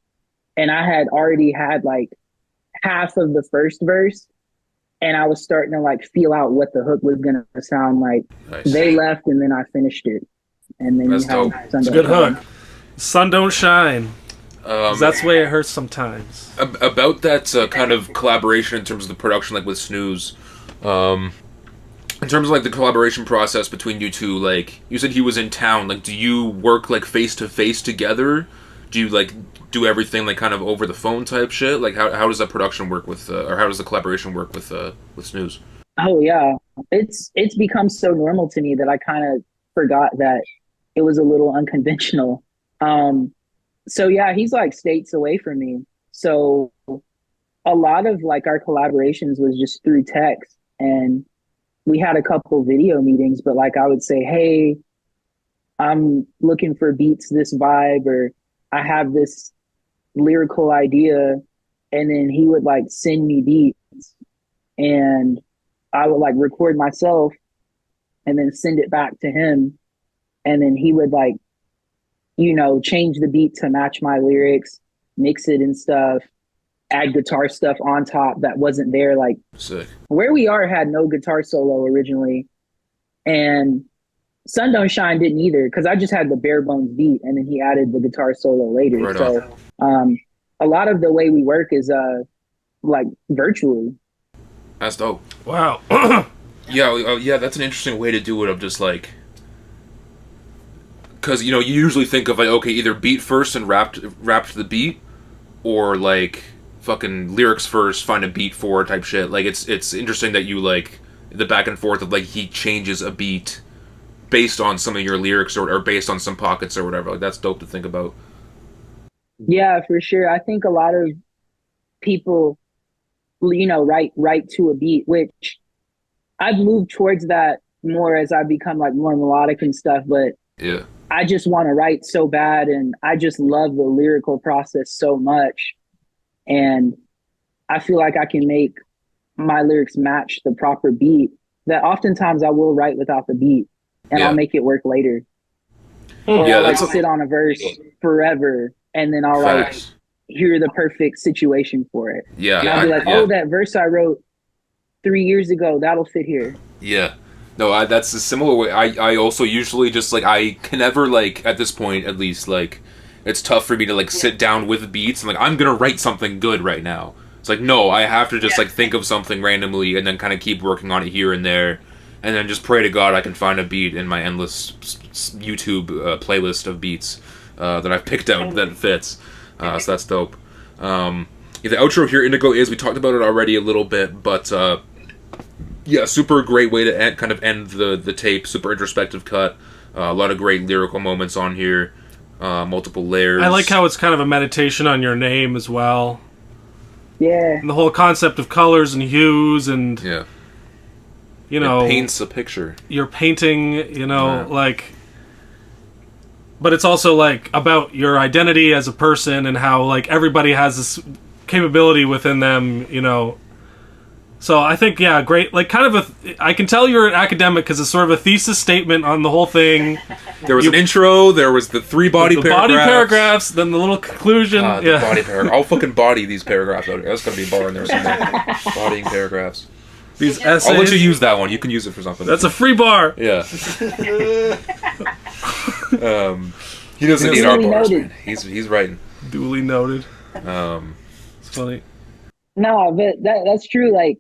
And I had already had like half of the first verse, and I was starting to like feel out what the hook was going to sound like. Nice. They left, and then I finished it. And then that's dope. It's a good hook. Sun Don't Shine. That's the way it hurts sometimes. About that kind of collaboration in terms of the production, like with Snooze, in terms of like the collaboration process between you two, like you said he was in town, like do you work like face to face together? Do you like do everything like kind of over the phone type shit? Like how does that production work with or how does the collaboration work with Snooze? Oh yeah, it's become so normal to me that I kind of forgot that it was a little unconventional. So yeah, he's like states away from me. So a lot of like our collaborations was just through text, and we had a couple video meetings, but like I would say, hey, I'm looking for beats, this vibe, or I have this lyrical idea. And then he would like send me beats, and I would like record myself and then send it back to him. And then he would like, you know, change the beat to match my lyrics, mix it and stuff, add guitar stuff on top that wasn't there. Like sick. Where We Are had no guitar solo originally, and Sun Don't Shine didn't either, because I just had the bare bones beat, and then he added the guitar solo later. Right so a lot of the way we work is like virtually. That's dope. Wow. Yeah, that's an interesting way to do it, of just like, because you know you usually think of like, okay, either beat first and rap to the beat, or like fucking lyrics first, find a beat for type shit. Like it's interesting that you like the back and forth of like he changes a beat based on some of your lyrics or based on some pockets or whatever. Like that's dope to think about. Yeah, for sure. I think a lot of people, you know, write to a beat, which I've moved towards that more as I become like more melodic and stuff. But yeah, I just want to write so bad, and I just love the lyrical process so much. And I feel like I can make my lyrics match the proper beat, that oftentimes I will write without the beat and I'll make it work later. Or Yeah, I'll that's sit on a verse forever and then I'll facts. hear the perfect situation for it. Yeah, And I'll be like, oh, that verse I wrote 3 years ago, that'll fit here. Yeah. No, that's a similar way. I also usually just, like, I can never, like, at this point, at least, like, it's tough for me to, like, sit down with beats and, like, I'm gonna write something good right now. It's like, no, I have to just, like, think of something randomly and then kind of keep working on it here and there. And then just pray to God I can find a beat in my endless YouTube playlist of beats that I've picked out that fits. So that's dope. The outro here, Indigo, is, we talked about it already a little bit, but yeah, super great way to end the tape. Super introspective cut. A lot of great lyrical moments on here. Multiple layers. I like how it's kind of a meditation on your name as well. Yeah. And the whole concept of colors and hues and... Yeah. You know... It paints a picture. You're painting, you know, like... But it's also, like, about your identity as a person and how, like, everybody has this capability within them, you know... So I think, yeah, great. Like, kind of I can tell you're an academic because it's sort of a thesis statement on the whole thing. There was an intro. There was the three body paragraphs. Then the little conclusion. The body paragraph. I'll fucking body these paragraphs out here. That's gonna be a bar in there somewhere. Bodying paragraphs. These essays. I'll let you use that one. You can use it for something. That's a free bar. Yeah. He doesn't need our bars, man. He's writing. Duly noted. It's funny. No, but that's true. Like,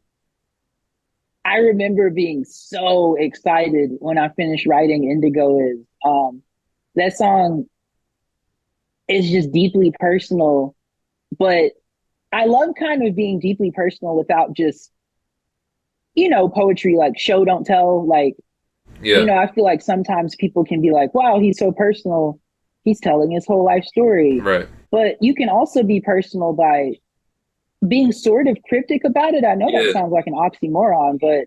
I remember being so excited when I finished writing Indigo. That song is just deeply personal, but I love kind of being deeply personal without just, you know, poetry like show don't tell. Like, you know, I feel like sometimes people can be like, wow, he's so personal, he's telling his whole life story. Right. But you can also be personal by being sort of cryptic about it. I know that sounds like an oxymoron, but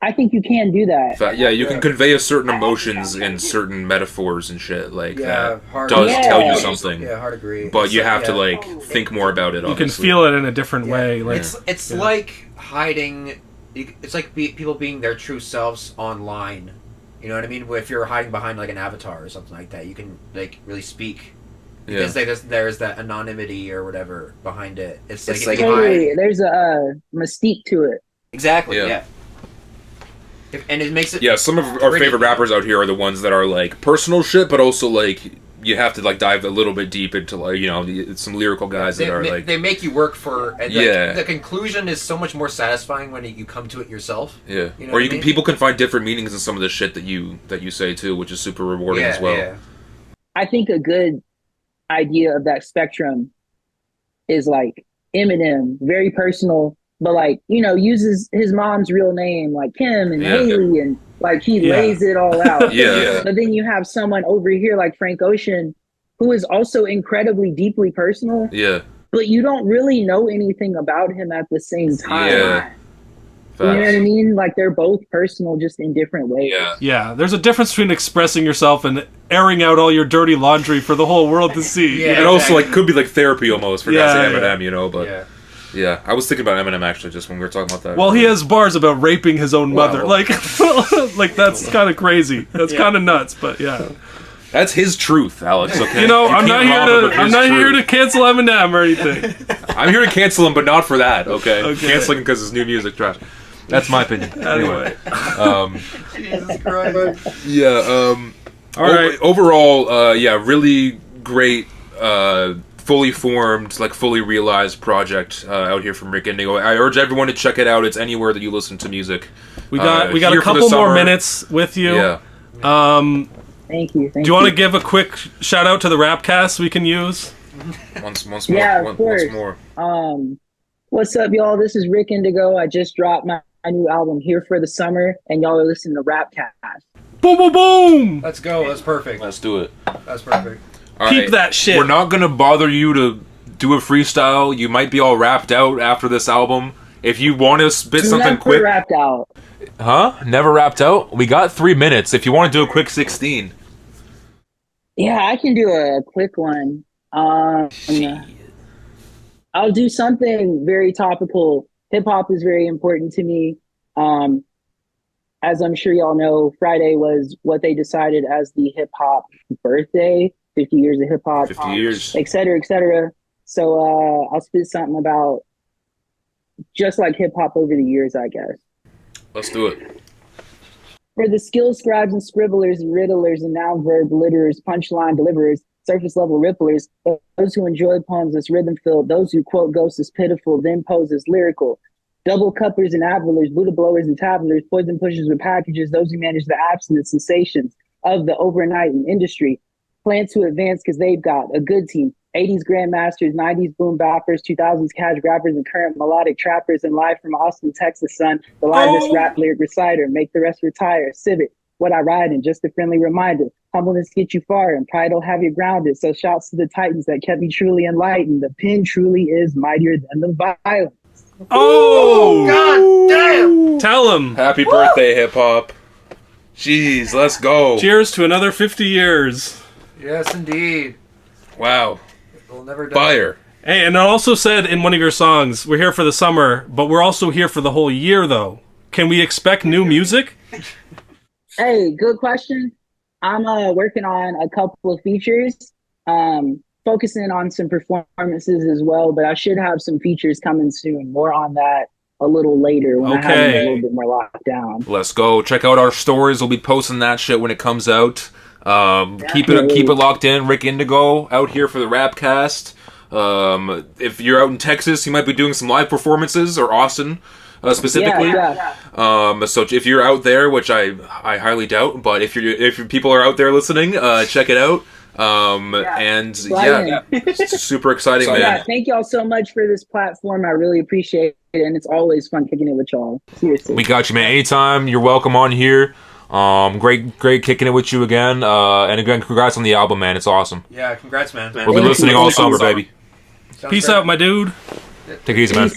I think you can do that. Yeah, you can convey a certain emotions in certain metaphors and shit. Like, that hard does to tell you something. Yeah, hard to agree. But you have to, like, think more about it, You obviously. can feel it in a different way. Like, It's like hiding... It's like people being their true selves online. You know what I mean? If you're hiding behind, like, an avatar or something like that, you can, like, really speak. Because there's that anonymity or whatever behind it. It's like there's a mystique to it. Exactly. Yeah. And it makes it. Yeah, some of our favorite rappers out here are the ones that are like personal shit, but also like you have to like dive a little bit deep into like, you know, some lyrical guys that are like they make you work for. And the conclusion is so much more satisfying when you come to it yourself. Yeah. You know or people can find different meanings in some of the shit that you say too, which is super rewarding as well. Yeah. I think a good idea of that spectrum is like Eminem, very personal, but like, you know, uses his mom's real name like Kim and Haley and like he lays it all out. But then you have someone over here like Frank Ocean who is also incredibly deeply personal. Yeah. But you don't really know anything about him at the same time. Yeah. You know what I mean? Like they're both personal, just in different ways. Yeah, there's a difference between expressing yourself and airing out all your dirty laundry for the whole world to see. And also like could be like therapy almost for guys like Eminem, you know, but Yeah, I was thinking about Eminem actually just when we were talking about that. Well, he has bars about raping his own mother. Like, like that's kind of crazy. That's kind of nuts, but yeah. That's his truth, Alex. Okay. You know, I'm not here to cancel Eminem or anything. I'm here to cancel him, but not for that. Okay. Canceling because his new music trash. That's my opinion. Anyway. Jesus Christ. Yeah. All right. Overall, really great, fully formed, like fully realized project out here from Ric.Indigo. I urge everyone to check it out. It's anywhere that you listen to music. We got a couple more minutes with you. Yeah. Thank you. Do you want to give a quick shout out to the RAPCAST we can use? Once more. Yeah, of course. Once more. What's up, y'all? This is Ric.Indigo. I just dropped my new album Here for the Summer, and y'all are listening to RAPCAST. Boom, boom, boom! Let's go. That's perfect. Let's do it. That's perfect. All Keep right. that shit. We're not gonna bother you to do a freestyle. You might be all rapped out after this album. If you want to spit something quick, rapped out. Huh? Never rapped out? We got 3 minutes. If you want to do a quick 16. Yeah, I can do a quick one. I'll do something very topical. Hip hop is very important to me. Um, as I'm sure y'all know, Friday was what they decided as the hip hop birthday, 50 years of hip hop, 50 years. et cetera, et cetera. So I'll spit something about just like hip hop over the years, I guess. Let's do it. For the skilled scribes and scribblers, riddlers and noun verb litterers, punchline deliverers, surface level ripplers, those who enjoy poems as rhythm filled, those who quote ghosts as pitiful, then pose as lyrical, double cuppers and avillers, Buddha blowers and tabulars, poison pushers with packages, those who manage the abstinent sensations of the overnight in industry, plan to advance because they've got a good team. 80s grandmasters, 90s boom bappers, 2000s cash grabbers, and current melodic trappers. And live from Austin, Texas, son, the livest rap lyric reciter. Make the rest retire. Civic, what I ride in, just a friendly reminder. Humbleness get you far, and pride will have you grounded. So shouts to the titans that kept me truly enlightened. The pen truly is mightier than the violence. Oh, God damn! Tell him. Happy birthday, hip hop. Jeez, let's go. Cheers to another 50 years. Yes, indeed. Wow. We'll never die. Fire. Hey, and it also said in one of your songs, we're here for the summer, but we're also here for the whole year, though. Can we expect new music? Hey, good question. I'm working on a couple of features, focusing on some performances as well, but I should have some features coming soon. More on that a little later when I have it a little bit more locked down. Let's go. Check out our stories. We'll be posting that shit when it comes out. Keep it locked in. Ric.Indigo out here for the RAPCAST. If you're out in Texas, you might be doing some live performances, or Austin specifically. So if you're out there, which I highly doubt, but if people are out there listening, check it out. It's super exciting, man. Yeah, thank y'all so much for this platform. I really appreciate it, and it's always fun kicking it with y'all. Seriously. We got you, man. Anytime, you're welcome on here. Great kicking it with you again. And again, congrats on the album, man. It's awesome. Yeah, congrats, man. We'll be listening all summer, baby. Sounds Peace great. out, my dude. Take it easy, man.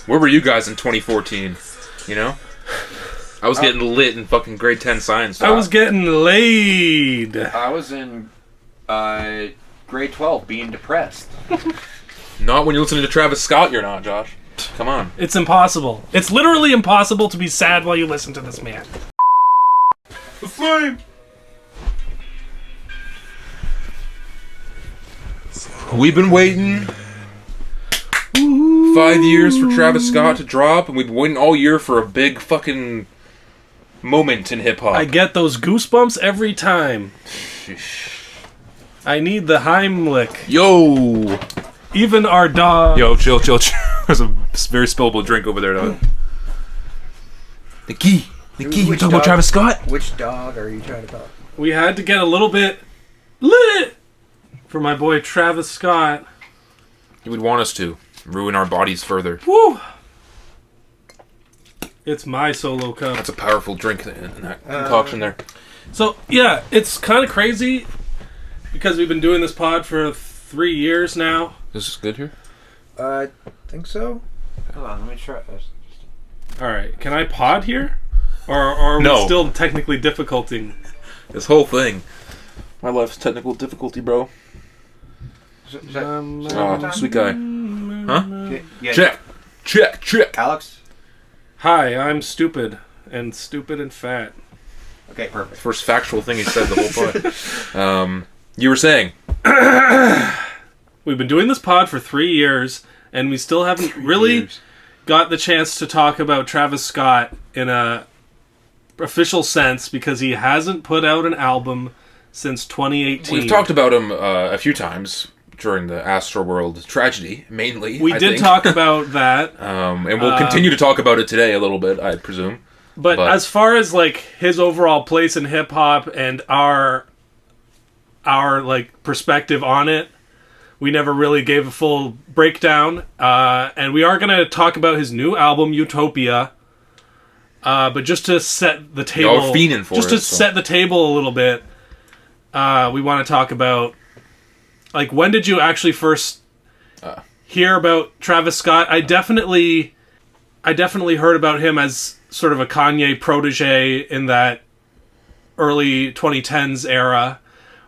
Where were you guys in 2014? You know? I was getting lit in fucking grade 10 science. I was getting laid. I was in grade 12 being depressed. Not when you're listening to Travis Scott, you're not, Josh. Come on. It's impossible. It's literally impossible to be sad while you listen to this man. The flame! We've been waiting 5 years for Travis Scott to drop, and we've been waiting all year for a big fucking moment in hip-hop. I get those goosebumps every time. I need the Heimlich. Yo! Even our dog. Yo, chill. There's a very spillable drink over there, dog. Nikki, you Which talking about dog? Travis Scott? Which dog are you trying to talk? We had to get a little bit lit for my boy Travis Scott. He would want us to ruin our bodies further. Woo! It's my solo cup. That's a powerful drink in that concoction there. So, yeah, it's kind of crazy because we've been doing this pod for 3 years now. This is good here? I think so. Hold on, let me try this. Alright, can I pod here? Or are No. we still technically difficulting? This whole thing. My life's technical difficulty, bro. Oh, sweet guy. Huh? Yeah, Check. Alex? Hi, I'm stupid and fat. Okay, perfect. First factual thing he said the whole pod. You were saying? We've been doing this pod for 3 years, and we still haven't really got the chance to talk about Travis Scott in a official sense because he hasn't put out an album since 2018. We've talked about him a few times during the Astroworld tragedy, mainly. We did talk about that. And we'll continue to talk about it today a little bit, I presume. But as far as like his overall place in hip hop and our like perspective on it, we never really gave a full breakdown. And we are going to talk about his new album, Utopia. But just to set the table, Y'all are fiending for it, set the table a little bit, we want to talk about like when did you actually first hear about Travis Scott? I definitely heard about him as sort of a Kanye protege in that early 2010s era,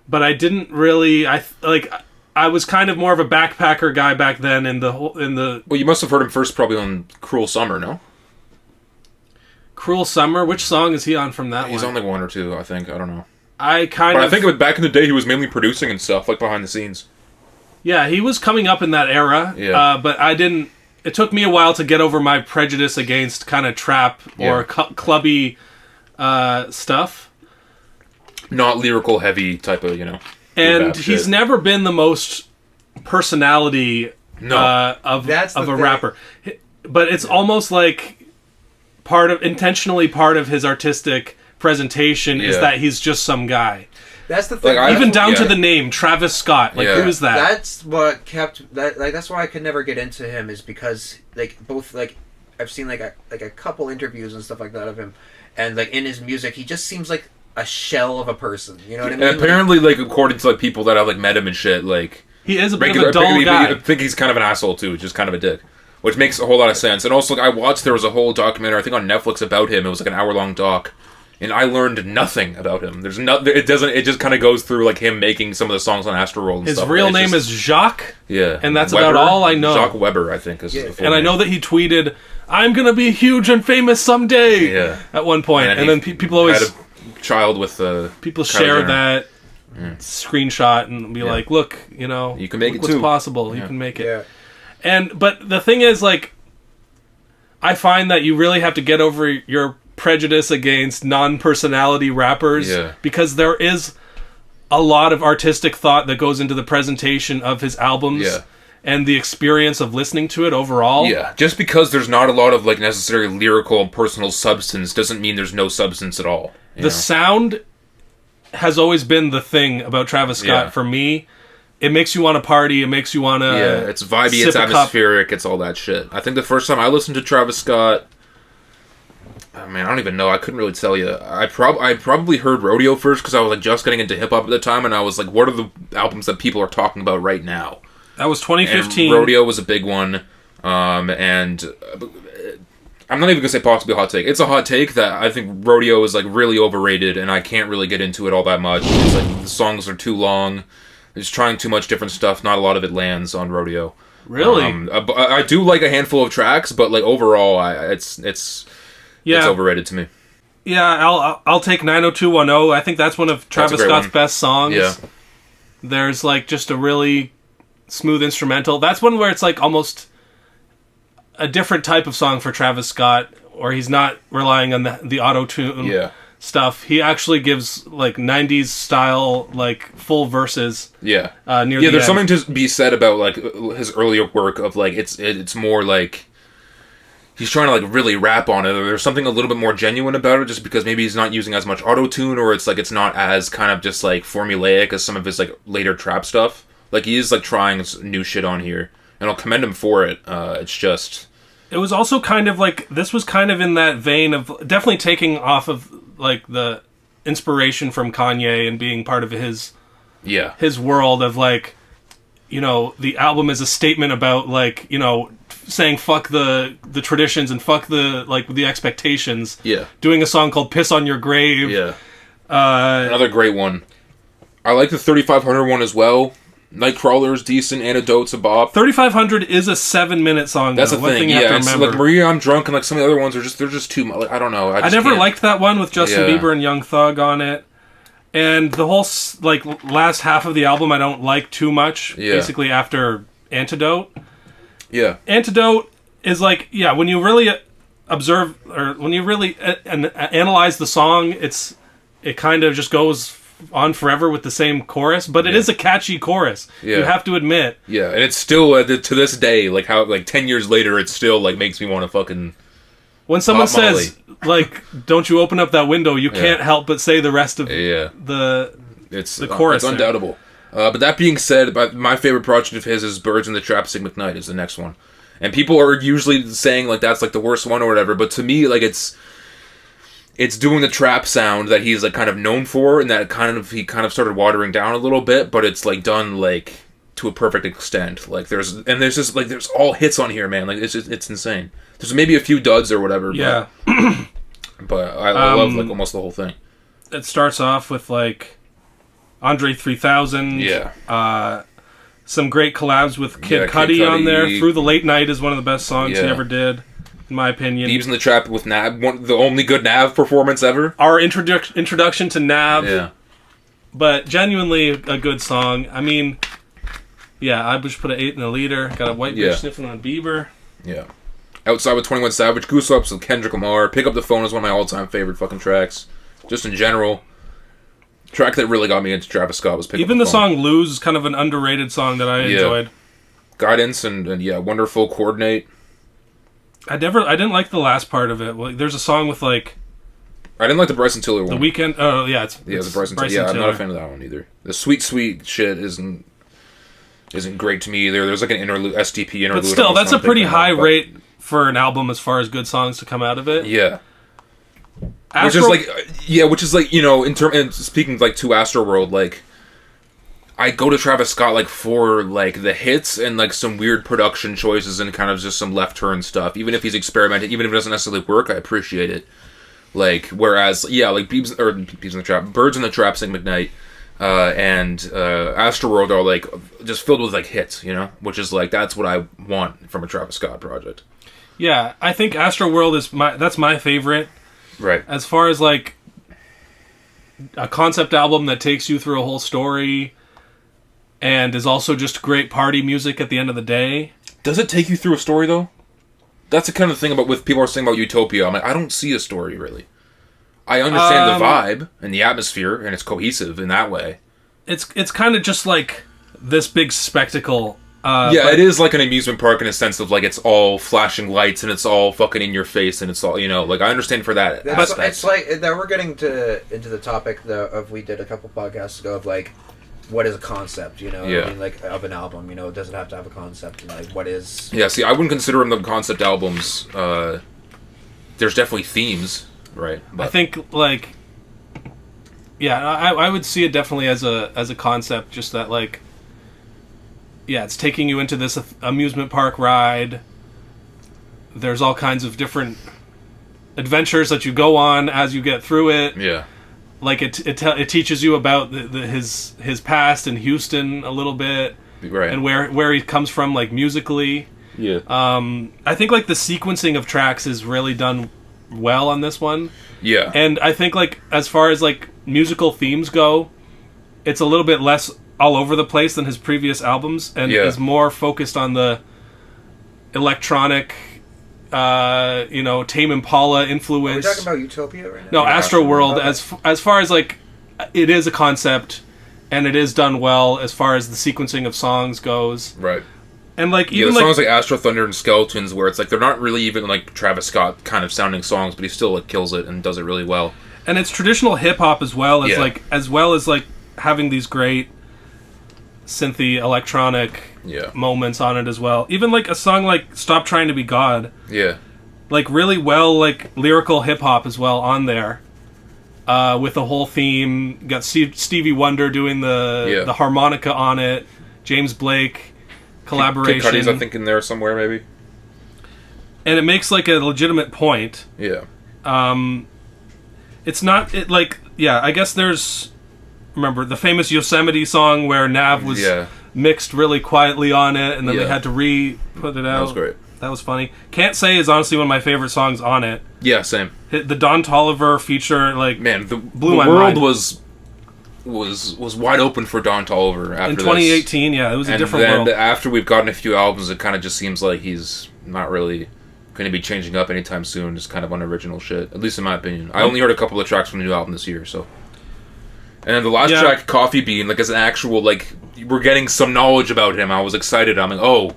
but I didn't really. I was kind of more of a backpacker guy back then in the. Well, you must have heard him first probably on Cruel Summer, no? Cruel Summer. Which song is he on from that one? He's on like one or two, I think. I don't know. I think it was back in the day he was mainly producing and stuff, like behind the scenes. Yeah, he was coming up in that era. Yeah. But I didn't. It took me a while to get over my prejudice against kind of trap or clubby stuff. Not lyrical heavy type of, And he's never been the most personality of a rapper. But it's almost like intentionally part of his artistic presentation is that he's just some guy. That's the thing. Even down to the name, Travis Scott. Like, who is that? That's what kept that. Like, that's why I could never get into him, is because I've seen like a couple interviews and stuff like that of him, and like in his music, he just seems like a shell of a person. You know what I mean? And apparently, like according to like people that have like met him and shit, like he is a bit of a dull guy. I think he's kind of an asshole too, just kind of a dick, which makes a whole lot of sense. And also, like, there was a whole documentary I think on Netflix about him. It was like an hour-long doc. And I learned nothing about him. There's no, it doesn't. It just kind of goes through like him making some of the songs on Astroworld and stuff. His real name is Jacques. Yeah, and that's about all I know. Jacques Weber, I think, is his full name. I know that he tweeted, "I'm gonna be huge and famous someday." Yeah, at one point, and then people always had a child with people share that screenshot and be like, "Look, you can make it what's too. possible. You can make it." Yeah. But the thing is, like, I find that you really have to get over your prejudice against non-personality rappers because there is a lot of artistic thought that goes into the presentation of his albums and the experience of listening to it overall. Yeah, just because there's not a lot of like necessary lyrical and personal substance doesn't mean there's no substance at all. The sound has always been the thing about Travis Scott for me. It makes you want to party. It makes you want to it's vibey, it's atmospheric, it's all that shit. I think the first time I listened to Travis Scott, oh, man, I don't even know. I couldn't really tell you. I probably heard Rodeo first because I was like just getting into hip hop at the time, and I was like, "What are the albums that people are talking about right now?" That was 2015. And Rodeo was a big one, and I'm not even gonna say possibly a hot take. It's a hot take that I think Rodeo is like really overrated, and I can't really get into it all that much. It's like the songs are too long. It's trying too much different stuff. Not a lot of it lands on Rodeo. Really, I do like a handful of tracks, but like overall, it's overrated to me. Yeah, I'll take 90210. I think that's one of Travis Scott's best songs. Yeah. There's like just a really smooth instrumental. That's one where it's like almost a different type of song for Travis Scott, or he's not relying on the auto-tune stuff. He actually gives like 90s style like full verses. Yeah. Near the there's end. something to be said about like his earlier work of like it's more like he's trying to like really rap on it, or there's something a little bit more genuine about it, just because maybe he's not using as much auto-tune, or it's like it's not as kind of just like formulaic as some of his like later trap stuff. Like he is like trying new shit on here, and I'll commend him for it. It's just it was also kind of like this was kind of in that vein of definitely taking off of like the inspiration from Kanye and being part of his world of like, the album is a statement about like, saying fuck the traditions and fuck the expectations. Yeah. Doing a song called Piss on Your Grave. Yeah. Another great one. I like the 3500 one as well. Nightcrawler's decent. Antidote's a bop. 3500 is a 7-minute song. That's though. the One thing. you have to It's remember. like Maria, I'm Drunk, and like some of the other ones are just too much. Like, I don't know. I never liked that one with Justin Bieber and Young Thug on it. And the whole like last half of the album I don't like too much. Yeah. Basically after Antidote. Yeah. Antidote is like, when you really observe or when you really analyze the song, it kind of just goes on forever with the same chorus, but it is a catchy chorus. Yeah. You have to admit. Yeah, and it's still to this day, like how like 10 years later, it still like makes me want to fucking. When someone says like, "Don't you open up that window," you can't help but say the rest of the chorus. It's undoubtable. But that being said, my favorite project of his is "Birds in the Trap Sing McKnight" is the next one, and people are usually saying like that's like the worst one or whatever. But to me, like it's doing the trap sound that he's like kind of known for, and that he kind of started watering down a little bit. But it's like done like to a perfect extent. Like there's just like there's all hits on here, man. Like it's insane. There's maybe a few duds or whatever. Yeah. But I love like almost the whole thing. It starts off with like Andre 3000. Yeah. Some great collabs with Kid Yeah, Cudi on there. Cudi. Through the Late Night is one of the best songs he Yeah. ever did, in my opinion. Beebs in the Trap with Nav, the only good Nav performance ever. Our introduction to Nav. Yeah. But genuinely a good song. I mean, yeah, I just put an 8 in a liter. Got a white bitch sniffing on Bieber. Yeah. Outside with 21 Savage, Goosebumps with Kendrick Lamar. Pick Up the Phone is one of my all-time favorite fucking tracks. Just in general. Track that really got me into Travis Scott was Pick Up Even the the Phone. song Lose is kind of an underrated song that I enjoyed. Guidance and yeah, Wonderful, Coordinate. I didn't like the last part of it. Like, there's a song with like I didn't like the Bryson Tiller one. The Weeknd. Oh yeah, it's the Bryson Tiller. Yeah, I'm not a fan of that one either. The sweet shit isn't great to me either. There's like an interlude, STP interlude. But still, on that's a something pretty like high that, but- rate for an album as far as good songs to come out of it. Yeah. Astro- Which is like, you know, and speaking like to Astroworld, like I go to Travis Scott like for like the hits and like some weird production choices and kind of just some left turn stuff. Even if he's experimenting, even if it doesn't necessarily work, I appreciate it. Like whereas like Birds in the Trap, Sing McKnight, and Astroworld are like just filled with like hits, you know, which is like that's what I want from a Travis Scott project. Yeah, I think Astroworld is that's my favorite. Right. As far as like a concept album that takes you through a whole story and is also just great party music at the end of the day. Does it take you through a story though? That's the kind of thing about with people are saying about Utopia. I'm like, I don't see a story really. I understand the vibe and the atmosphere, and it's cohesive in that way. It's kind of just like this big spectacle. But it is like an amusement park in a sense of like it's all flashing lights and it's all fucking in your face and it's all, you know, like I understand for that aspect. It's like that we're getting into the topic of we did a couple podcasts ago of like what is a concept, you know? Yeah. I mean, like of an album, you know, it doesn't have to have a concept. And, like what is? Yeah, see, I wouldn't consider them the concept albums. There's definitely themes, right? But I think like I would see it definitely as a concept, just that like. Yeah, it's taking you into this amusement park ride. There's all kinds of different adventures that you go on as you get through it. Yeah, like it teaches you about his past in Houston a little bit, right, and where he comes from, like musically. Yeah. I think like the sequencing of tracks is really done well on this one. Yeah, and I think like as far as like musical themes go, it's a little bit less all over the place than his previous albums, and is more focused on the electronic, Tame Impala influence. Are we talking about Utopia right No, now? Astroworld. As far as like, it is a concept, and it is done well as far as the sequencing of songs goes. Right. And like even the songs like Astro Thunder and Skeletons, where it's like they're not really even like Travis Scott kind of sounding songs, but he still like kills it and does it really well. And it's traditional hip hop as well as like having these great synthy electronic moments on it as well. Even like a song like Stop Trying to Be God. Yeah. Like really well like lyrical hip hop as well on there. With the whole theme. Got Stevie Wonder doing the harmonica on it. James Blake collaboration. Kid Cudi's I think in there somewhere maybe. And it makes like a legitimate point. Yeah. It's not I guess there's remember the famous Yosemite song where Nav was mixed really quietly on it, and then they had to put it out. That was great. That was funny. Can't Say is honestly one of my favorite songs on it. Yeah, same. The Don Toliver feature, like, man, blew my world mind. was wide open for Don Toliver after in 2018. This. Yeah, it was a different world. And then after we've gotten a few albums, it kind of just seems like he's not really going to be changing up anytime soon. Just kind of unoriginal shit, at least in my opinion. I only heard a couple of tracks from the new album this year, so. And then the last track, Coffee Bean, like as an actual, like, we're getting some knowledge about him. I was excited. I'm like, oh,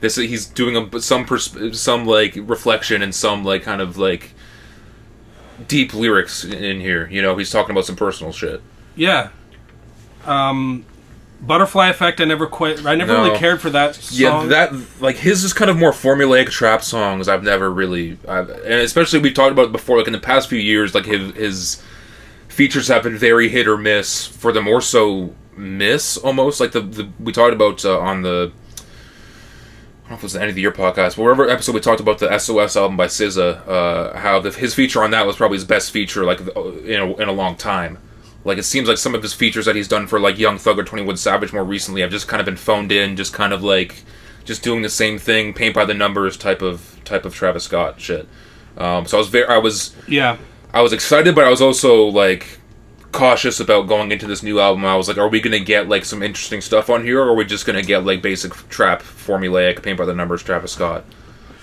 he's doing some like reflection and some like kind of like deep lyrics in here. You know, he's talking about some personal shit. Yeah. Butterfly Effect. I never really cared for that song. Yeah, that like his is kind of more formulaic trap songs. And especially we've talked about it before. Like in the past few years, like his features have been very hit or miss for the more so miss almost. Like the we talked about on the, I don't know if it was the end of the year podcast, but whatever episode we talked about the SOS album by SZA, how his feature on that was probably his best feature like in a long time. Like, it seems like some of his features that he's done for like Young Thug or 21 Savage more recently have just kind of been phoned in, just kind of like just doing the same thing, paint by the numbers type of Travis Scott shit. So I was excited, but I was also like cautious about going into this new album. I was like, are we gonna get like some interesting stuff on here, or are we just gonna get like basic trap, formulaic, paint by the numbers Travis Scott?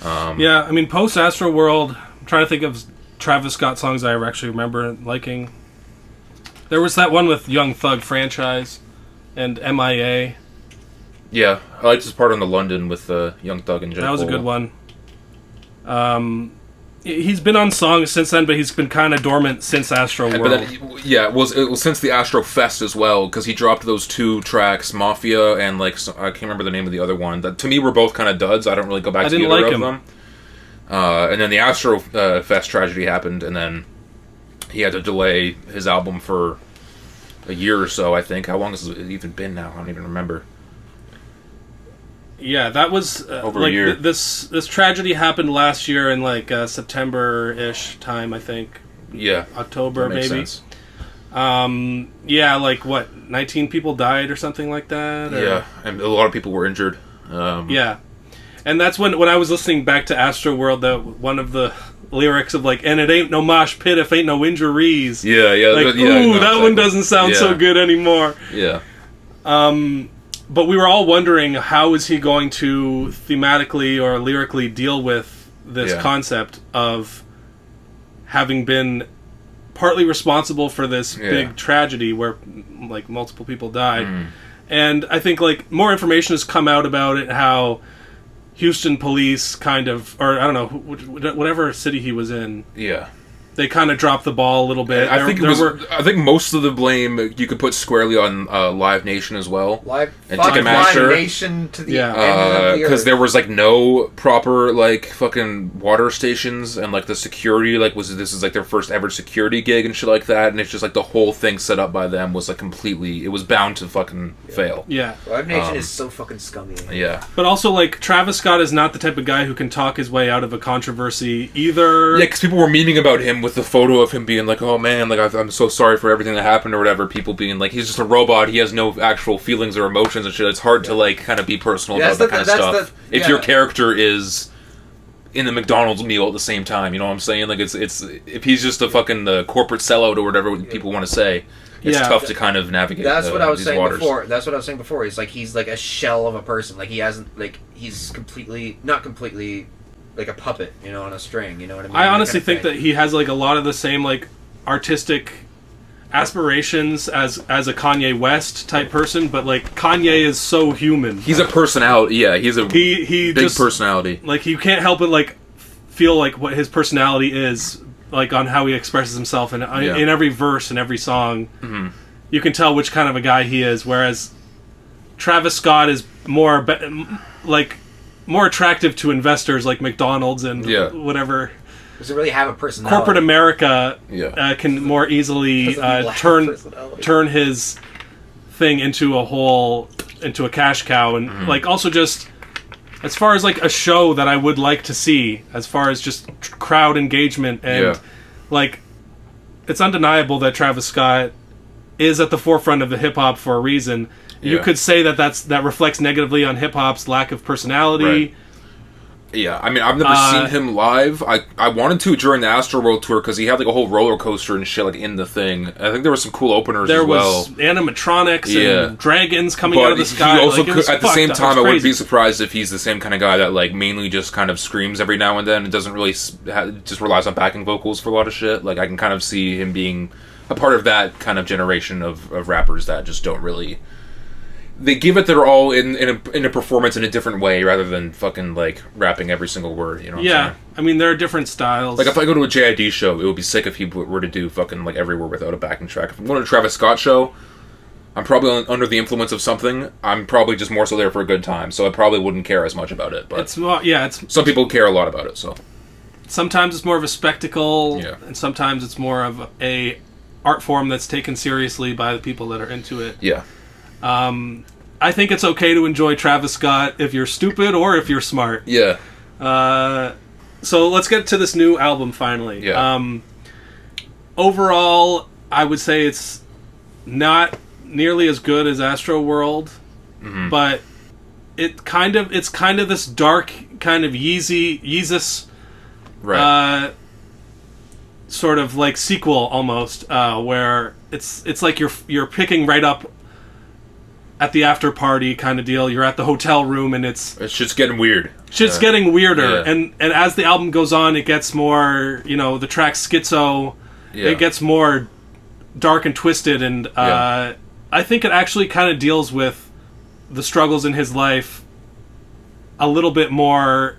Yeah, I mean, post Astro World, I'm trying to think of Travis Scott songs I actually remember liking. There was that one with Young Thug franchise and MIA. Yeah, I liked his part on the London with Young Thug and J. That was a Cole. good one. He's been on songs since then, but he's been kind of dormant since Astro World. But then, yeah, it was since the Astro Fest as well, because he dropped those 2 tracks, Mafia and like I can't remember the name of the other one. That to me were both kind of duds. I don't really go back to either of them. And then the Astro Fest tragedy happened, and then he had to delay his album for a year or so. I think. How long has it even been now? I don't even remember. Yeah, that was over like a year. This tragedy happened last year in like September-ish time, I think. Yeah, October that makes maybe. Sense. Yeah, like what, 19 people died or something like that? Or? Yeah, and a lot of people were injured. Yeah, and that's when I was listening back to Astro World, that one of the lyrics of like, and it ain't no mosh pit if ain't no injuries. Yeah, Like, yeah. ooh, No, that one doesn't sound so good anymore. Yeah. But we were all wondering, how is he going to thematically or lyrically deal with this concept of having been partly responsible for this big tragedy where like multiple people died. And I think like more information has come out about it, how Houston police kind of, or I don't know, whatever city he was in. Yeah. They kind of dropped the ball a little bit. I think most of the blame you could put squarely on Live Nation as well. Live Ticketmaster. Nation to the end of the because earth. there was like no proper like fucking water stations, and like the security this is like their first ever security gig and shit like that, and it's just like the whole thing set up by them was like completely, it was bound to fucking fail. Yeah. Live Nation is so fucking scummy. Yeah. But also like Travis Scott is not the type of guy who can talk his way out of a controversy either. Yeah, because people were memeing about him with the photo of him being like, oh man, like I'm so sorry for everything that happened or whatever. People being like, he's just a robot, he has no actual feelings or emotions and shit. It's hard to like kind of be personal about that kind of stuff if your character is in the McDonald's meal at the same time. You know what I'm saying? Like it's if he's just a fucking corporate sellout or whatever people want to say, it's tough to kind of navigate. That's what I was saying waters. before. That's what I was saying before. He's like a shell of a person. Like he hasn't he's not completely like a puppet, you know, on a string. You know what I mean? I honestly think that he has like a lot of the same like artistic aspirations as a Kanye West type person, but like Kanye is so human. He's a personality. Yeah, he's a he big just, personality. Like you can't help but like feel like what his personality is, like on how he expresses himself in every verse and every song. Mm-hmm. You can tell which kind of a guy he is. Whereas Travis Scott is more more attractive to investors like McDonald's and whatever. Doesn't really have a personality. Corporate America can more easily turn his thing into a cash cow, and like also just as far as like a show that I would like to see, as far as just crowd engagement and like it's undeniable that Travis Scott is at the forefront of the hip hop for a reason. You could say that reflects negatively on hip hop's lack of personality. Right. Yeah, I mean, I've never seen him live. I wanted to during the Astro World tour because he had like a whole roller coaster and shit like in the thing. I think there were some cool openers as well. There was animatronics and dragons coming out of the sky. He also at the same time, I wouldn't be surprised if he's the same kind of guy that like mainly just kind of screams every now and then and doesn't really just relies on backing vocals for a lot of shit. Like I can kind of see him being a part of that kind of generation of rappers that just don't really. They give it their all in a performance in a different way rather than fucking like rapping every single word. You know what I'm saying? I mean there are different styles. Like if I go to a JID show, it would be sick if he were to do fucking like every word without a backing track. If I'm going to a Travis Scott show, I'm probably under the influence of something. I'm probably just more so there for a good time, so I probably wouldn't care as much about it. But some people care a lot about it. So sometimes it's more of a spectacle, and sometimes it's more of a art form that's taken seriously by the people that are into it. Yeah. I think it's okay to enjoy Travis Scott if you're stupid or if you're smart. Yeah. So let's get to this new album finally. Yeah. Overall, I would say it's not nearly as good as Astro World, but it's kind of this dark kind of Yeezus Right. sort of like sequel almost, where it's like you're picking right up at the after party kind of deal. You're at the hotel room and it's just getting weird. Shit's getting weirder, Yeah. and as the album goes on, it gets more, the track Schizo, Yeah. it gets more dark and twisted, and I think it actually kind of deals with the struggles in his life a little bit more.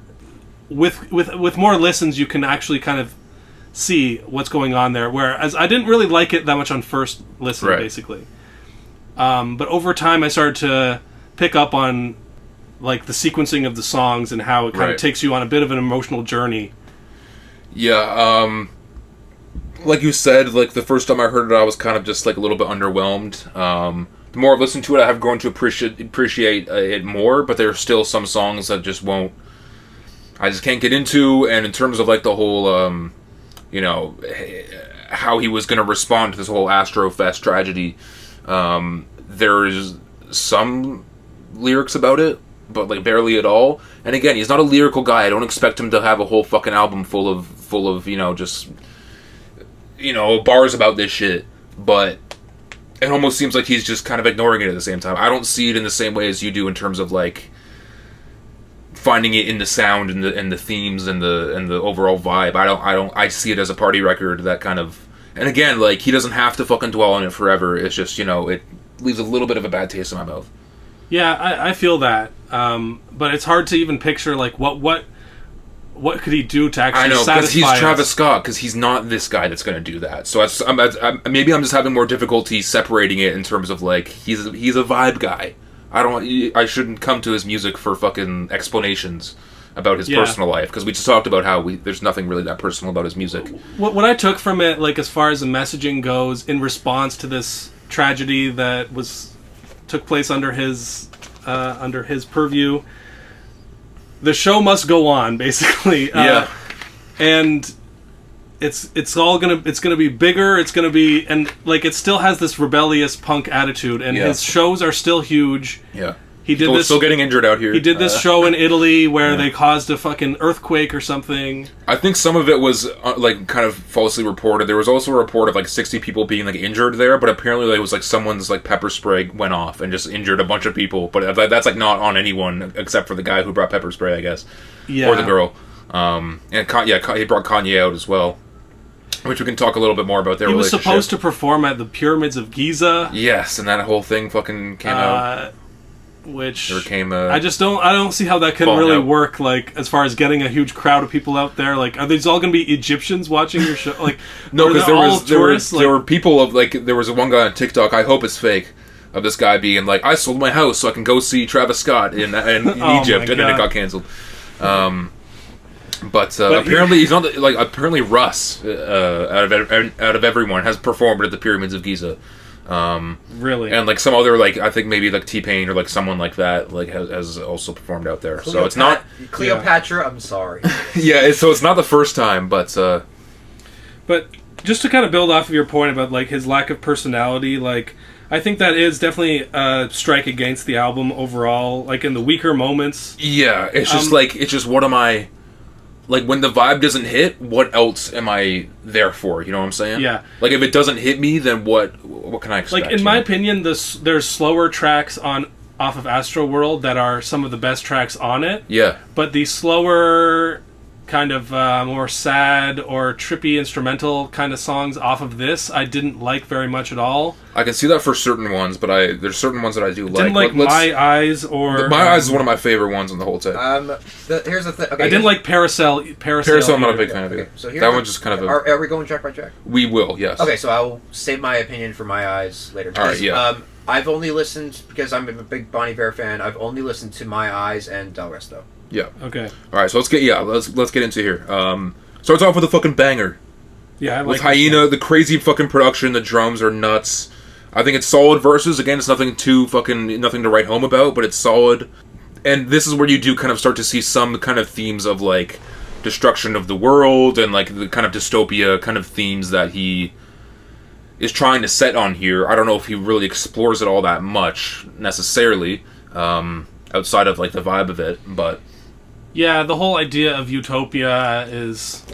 With more listens, you can actually kind of see what's going on there, whereas I didn't really like it that much on first listen, basically. But over time, I started to pick up on like the sequencing of the songs and how it kind of takes you on a bit of an emotional journey. Yeah, like you said, like the first time I heard it, I was kind of just like a little bit underwhelmed. The more I've listened to it, I have grown to appreciate it more, but there are still some songs that just I just can't get into. And in terms of like the whole, how he was going to respond to this whole Astrofest tragedy, there's some lyrics about it, but like barely at all. And again, he's not a lyrical guy. I don't expect him to have a whole fucking album full of just bars about this shit. But it almost seems like he's just kind of ignoring it at the same time. I don't see it in the same way as you do in terms of like finding it in the sound and the themes and the overall vibe. I see it as a party record that kind of. And again, like, he doesn't have to fucking dwell on it forever. It's just, it leaves a little bit of a bad taste in my mouth. Yeah, I feel that. But it's hard to even picture, like, what could he do to actually satisfy us? I know, because he's Travis Scott, because he's not this guy that's going to do that. So maybe I'm just having more difficulty separating it in terms of, like, he's a vibe guy. I shouldn't come to his music for fucking explanations about his personal life, because we just talked about how there's nothing really that personal about his music. What I took from it, like as far as the messaging goes, in response to this tragedy that took place under his purview, the show must go on, basically. And it's gonna be bigger. It's gonna be, and like it still has this rebellious punk attitude, and his shows are still huge. Yeah. Still getting injured out here. He did this show in Italy where they caused a fucking earthquake or something. I think some of it was like kind of falsely reported. There was also a report of like 60 people being like injured there, but apparently it was like someone's like pepper spray went off and just injured a bunch of people. But that's like not on anyone except for the guy who brought pepper spray, I guess, or the girl. And he brought Kanye out as well, which we can talk a little bit more about their relationship. He was supposed to perform at the Pyramids of Giza. Yes, and that whole thing fucking came out. Which I don't see how that can really work, like as far as getting a huge crowd of people out there. Like, are these all going to be Egyptians watching your show? Like, no, because there were people of like there was one guy on TikTok. I hope it's fake. Of this guy being like, I sold my house so I can go see Travis Scott in Egypt, and then it got canceled. But apparently he's not like apparently Russ out of everyone has performed at the Pyramids of Giza. Really, and like some other like I think maybe like T-Pain or like someone like that like has also performed out there. So it's not Cleopatra. Yeah. I'm sorry. So it's not the first time, but just to kind of build off of your point about like his lack of personality, like I think that is definitely a strike against the album overall. Like in the weaker moments. Yeah, it's just what am I? Like, when the vibe doesn't hit, what else am I there for? You know what I'm saying? Yeah. Like, if it doesn't hit me, then what can I expect? Like, in my opinion, there's slower tracks off of Astro World that are some of the best tracks on it. Yeah. But the slower, kind of more sad or trippy instrumental kind of songs off of this, I didn't like very much at all. I can see that for certain ones, but there's certain ones that I do like. Didn't like My Eyes or... My Eyes is one of my favorite ones on the whole tape. Here's the thing. Okay, I didn't like Parasail. Parasail, I'm not a big fan of it. So that one's just kind of Are we going track by track? We will, yes. Okay, so I will save my opinion for My Eyes later. All right, yeah. I've only listened, because I'm a big Bon Iver fan, I've only listened to My Eyes and Del Resto. Yeah. Okay. All right, so let's get into here. Starts off with a fucking banger. Yeah, I like with Hyena, the crazy fucking production. The drums are nuts. I think it's solid verses. Again, it's nothing to write home about, but it's solid. And this is where you do kind of start to see some kind of themes of like destruction of the world and like the kind of dystopia kind of themes that he is trying to set on here. I don't know if he really explores it all that much necessarily, outside of like the vibe of it, but yeah, the whole idea of Utopia is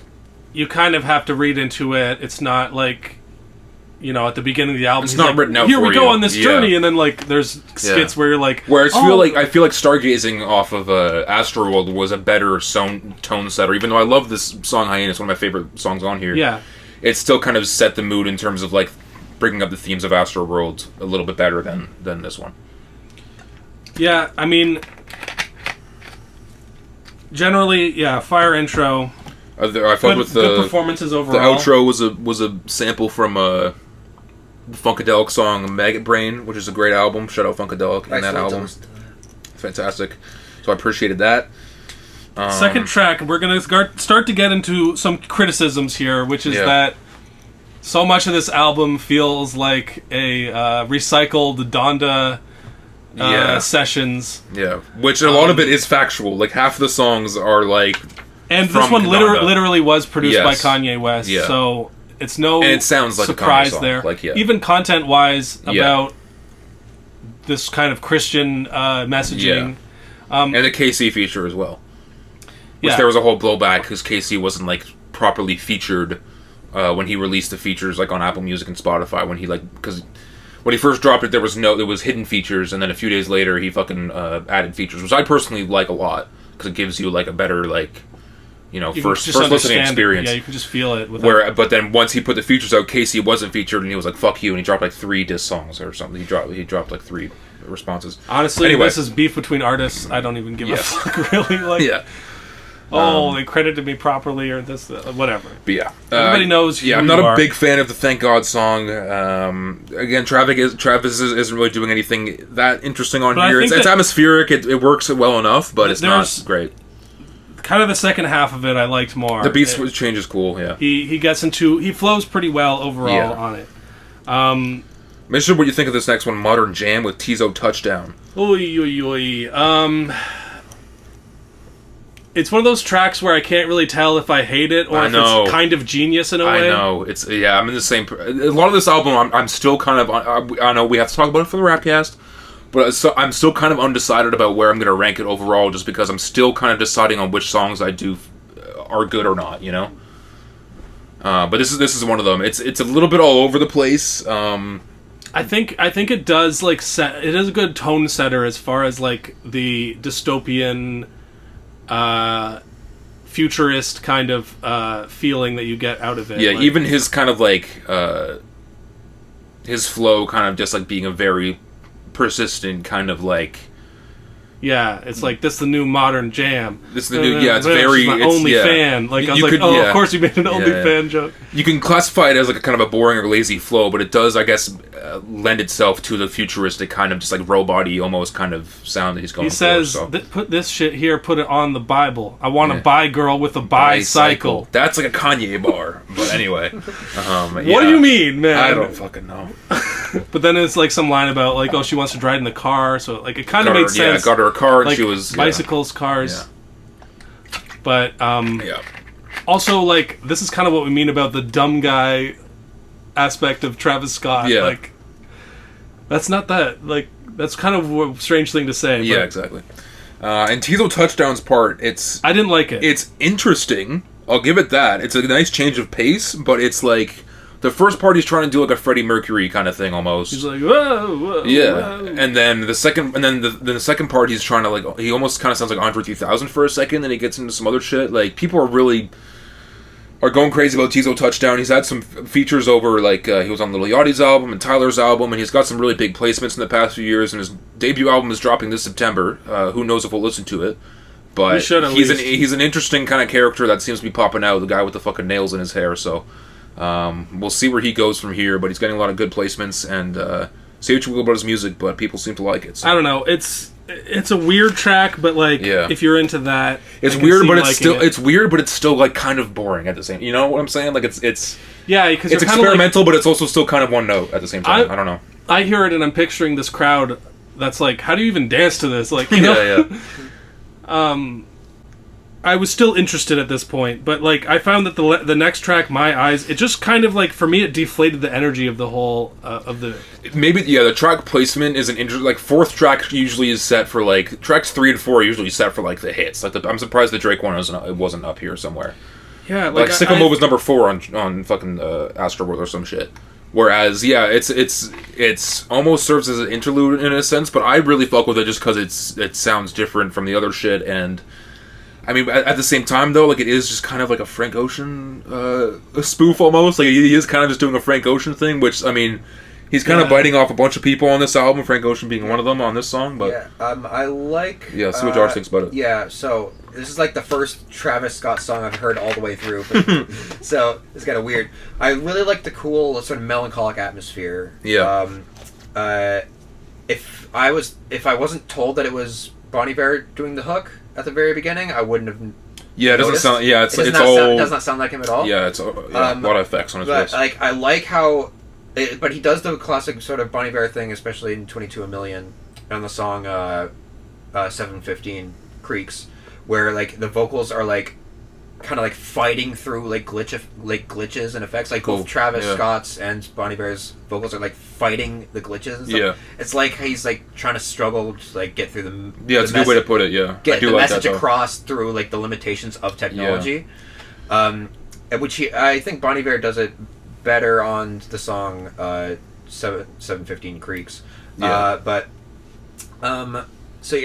you kind of have to read into it. It's not like, you know, at the beginning of the album, it's not written out. Here for we go you. on this journey, and then like there's skits where you're like, whereas I feel like stargazing off of Astroworld was a better tone setter. Even though I love this song Hyenas, one of my favorite songs on here. Yeah, it still kind of set the mood in terms of like bringing up the themes of Astroworld a little bit better than this one. Yeah, I mean, generally, yeah, fire intro. I thought with the good performances overall. The outro was a sample from the Funkadelic song "Maggot Brain," which is a great album. Shout out Funkadelic in that album. Fantastic. So I appreciated that. Second track, we're going to start to get into some criticisms here, which is that so much of this album feels like a recycled Donda sessions. Yeah, which a lot of it is factual. Like half the songs are like. And this one literally was produced by Kanye West, so it's no and it sounds like surprise a Kanye song. there. Like, even content-wise about this kind of Christian messaging. And the KC feature as well. Which there was a whole blowback because KC wasn't like properly featured when he released the features like on Apple Music and Spotify. Because when he first dropped it, there was hidden features, and then a few days later he fucking added features, which I personally like a lot because it gives you like a better like. You know, first listening experience. Yeah, you can just feel it. But then once he put the features out, Casey wasn't featured, and he was like, "Fuck you," and he dropped like 3 diss songs or something. He dropped like 3 responses. Honestly, this is beef between artists. I don't even give a fuck, really. Like, they credited me properly or this, whatever. But yeah, everybody knows. Who I'm not a big fan of the "Thank God" song. Again, Travis isn't really doing anything that interesting on here. It's atmospheric. It works well enough, but it's not great. Kind of the second half of it I liked more. The beat change is cool, yeah. He flows pretty well overall on it. Make sure what you think of this next one, Modern Jam with Tizo Touchdown. It's one of those tracks where I can't really tell if I hate it or if it's kind of genius in a way. I know. I'm in the same... A lot of this album, I'm still kind of... I know we have to talk about it for the RAPCAST, but I'm still kind of undecided about where I'm going to rank it overall, just because I'm still kind of deciding on which songs I do are good or not, you know. But this is one of them. It's a little bit all over the place. I think it does like set. It is a good tone setter as far as like the dystopian, futurist kind of feeling that you get out of it. Yeah, even his kind of like his flow, kind of just like being a very persistent kind of like Yeah, it's like, this is the new modern jam. This is the new, yeah, it's very... my it's, only yeah. fan. Like, I was You like, could- oh, yeah. of course you made an only fan joke. You can classify it as like a kind of a boring or lazy flow, but it does, I guess, lend itself to the futuristic kind of just like robot-y almost kind of sound that he's going He for. says, So. put this shit here, put it on the Bible. I want a bi girl with a bicycle. That's like a Kanye bar. But anyway. What do you mean, man? I don't fucking know. But then it's like some line about like, oh, she wants to drive in the car, so like it kind of made sense. Yeah, got her a car and like, she was bicycles, cars. Yeah. But also like this is kind of what we mean about the dumb guy aspect of Travis Scott. Yeah. Like that's not that like that's kind of a strange thing to say. Yeah, but exactly. And Tizo Touchdown's part, I didn't like it. It's interesting. I'll give it that. It's a nice change of pace, but it's like the first part he's trying to do like a Freddie Mercury kind of thing almost. He's like, whoa, whoa, yeah, whoa. and then the second, the second part he's trying to like, he almost kind of sounds like Andre 3000 for a second. Then he gets into some other shit. Like people are going crazy about Tizo Touchdown. He's had some features over, like he was on Lil Yachty's album and Tyler's album, and he's got some really big placements in the past few years. And his debut album is dropping this September. Who knows if we'll listen to it? But he's an interesting kind of character that seems to be popping out. The guy with the fucking nails in his hair. So we'll see where he goes from here. But he's getting a lot of good placements, and say what you will about his music, but people seem to like it. So. I don't know. It's a weird track, but like if you're into that, it's weird, but it's weird, but it's still like kind of boring at the same. You know what I'm saying? Like it's yeah, because it's experimental, but it's also still kind of one note at the same time. I don't know. I hear it and I'm picturing this crowd that's like, how do you even dance to this? Like, you know? Yeah. I was still interested at this point, but like I found that the next track, My Eyes, it just kind of like, for me, it deflated the energy of the whole of the. Maybe the track placement is an interesting. Like fourth track usually is set for like tracks 3 and 4 are usually set for like the hits. Like I'm surprised the Drake one wasn't up here somewhere. Yeah, like Sycamore was number 4 on fucking Astroworld or some shit. Whereas it's almost serves as an interlude in a sense, but I really fuck with it just because it sounds different from the other shit. And I mean, at the same time though, like it is just kind of like a Frank Ocean a spoof almost. Like he is kind of just doing a Frank Ocean thing, which I mean, he's kind of biting off a bunch of people on this album. Frank Ocean being one of them on this song. But I like. Yeah, see what Josh thinks about it. Yeah, so this is like the first Travis Scott song I've heard all the way through. So it's kind of weird. I really like the cool sort of melancholic atmosphere. Yeah. If I wasn't told that it was Bon Iver doing the hook at the very beginning, I wouldn't have. Yeah, it doesn't sound. Yeah, it does not sound like him at all. Yeah, it's a lot of effects on his voice. Like I like how, but he does the classic sort of Bon Iver thing, especially in 22 a Million on the song 715 Creeks, where like the vocals are like kind of like fighting through like glitches and effects. Like both Travis Scott's and Bon Iver's vocals are like fighting the glitches and stuff. Yeah, it's like he's like trying to struggle to like get through the it's a good way to put it. Yeah, get the message across through like the limitations of technology. Which I think Bon Iver does it better on the song 715 Creeks. So yeah,